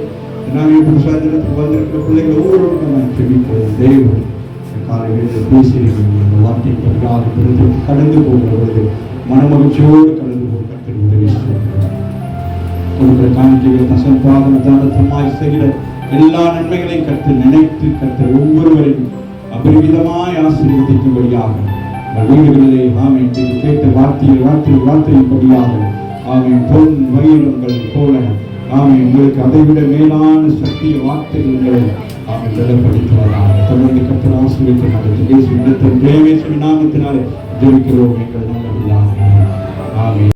நாங்கள் புருஷாந்திரத்துக்கு வந்திருக்கிற பிள்ளைகள் ஒவ்வொருவருக்கும் நான் செபிக்கிறேன். தேவன் காலையில் பேசியிருக்கிறீர்கள். வார்த்தை கடந்து போகிறது மனமகிழ்ச்சியோடு கடந்து போக கர்த்தர் உதவி செய்கிறார். கொடுக்கிற காணிக்கைகளை தசம்பாதம் தானத்தமாய் செய்கிற எல்லா நன்மைகளையும் கர்த்தர் நினைத்து கர்த்தர் ஒவ்வொருவரையும் அபரிவிதமாய் ஆசீர்வதிக்கும்படியாக வீடுகளிலே ஆமென் கேட்ட வார்த்தையின்படியாக ஆமென் பொன் வைரங்கள் போல ஆமென் உங்களுக்கு அதைவிட மேலான சக்திய வார்த்தைகளை ஆமென் வெளிப்படுத்துவதாக தொடர்ந்து கர்த்தர் ஆசீர்வதித்து இயேசுவின் நாமத்தினாலே ஜெபிக்கிறோம் எங்கள் நல்ல பிதாவே. ஆமென்.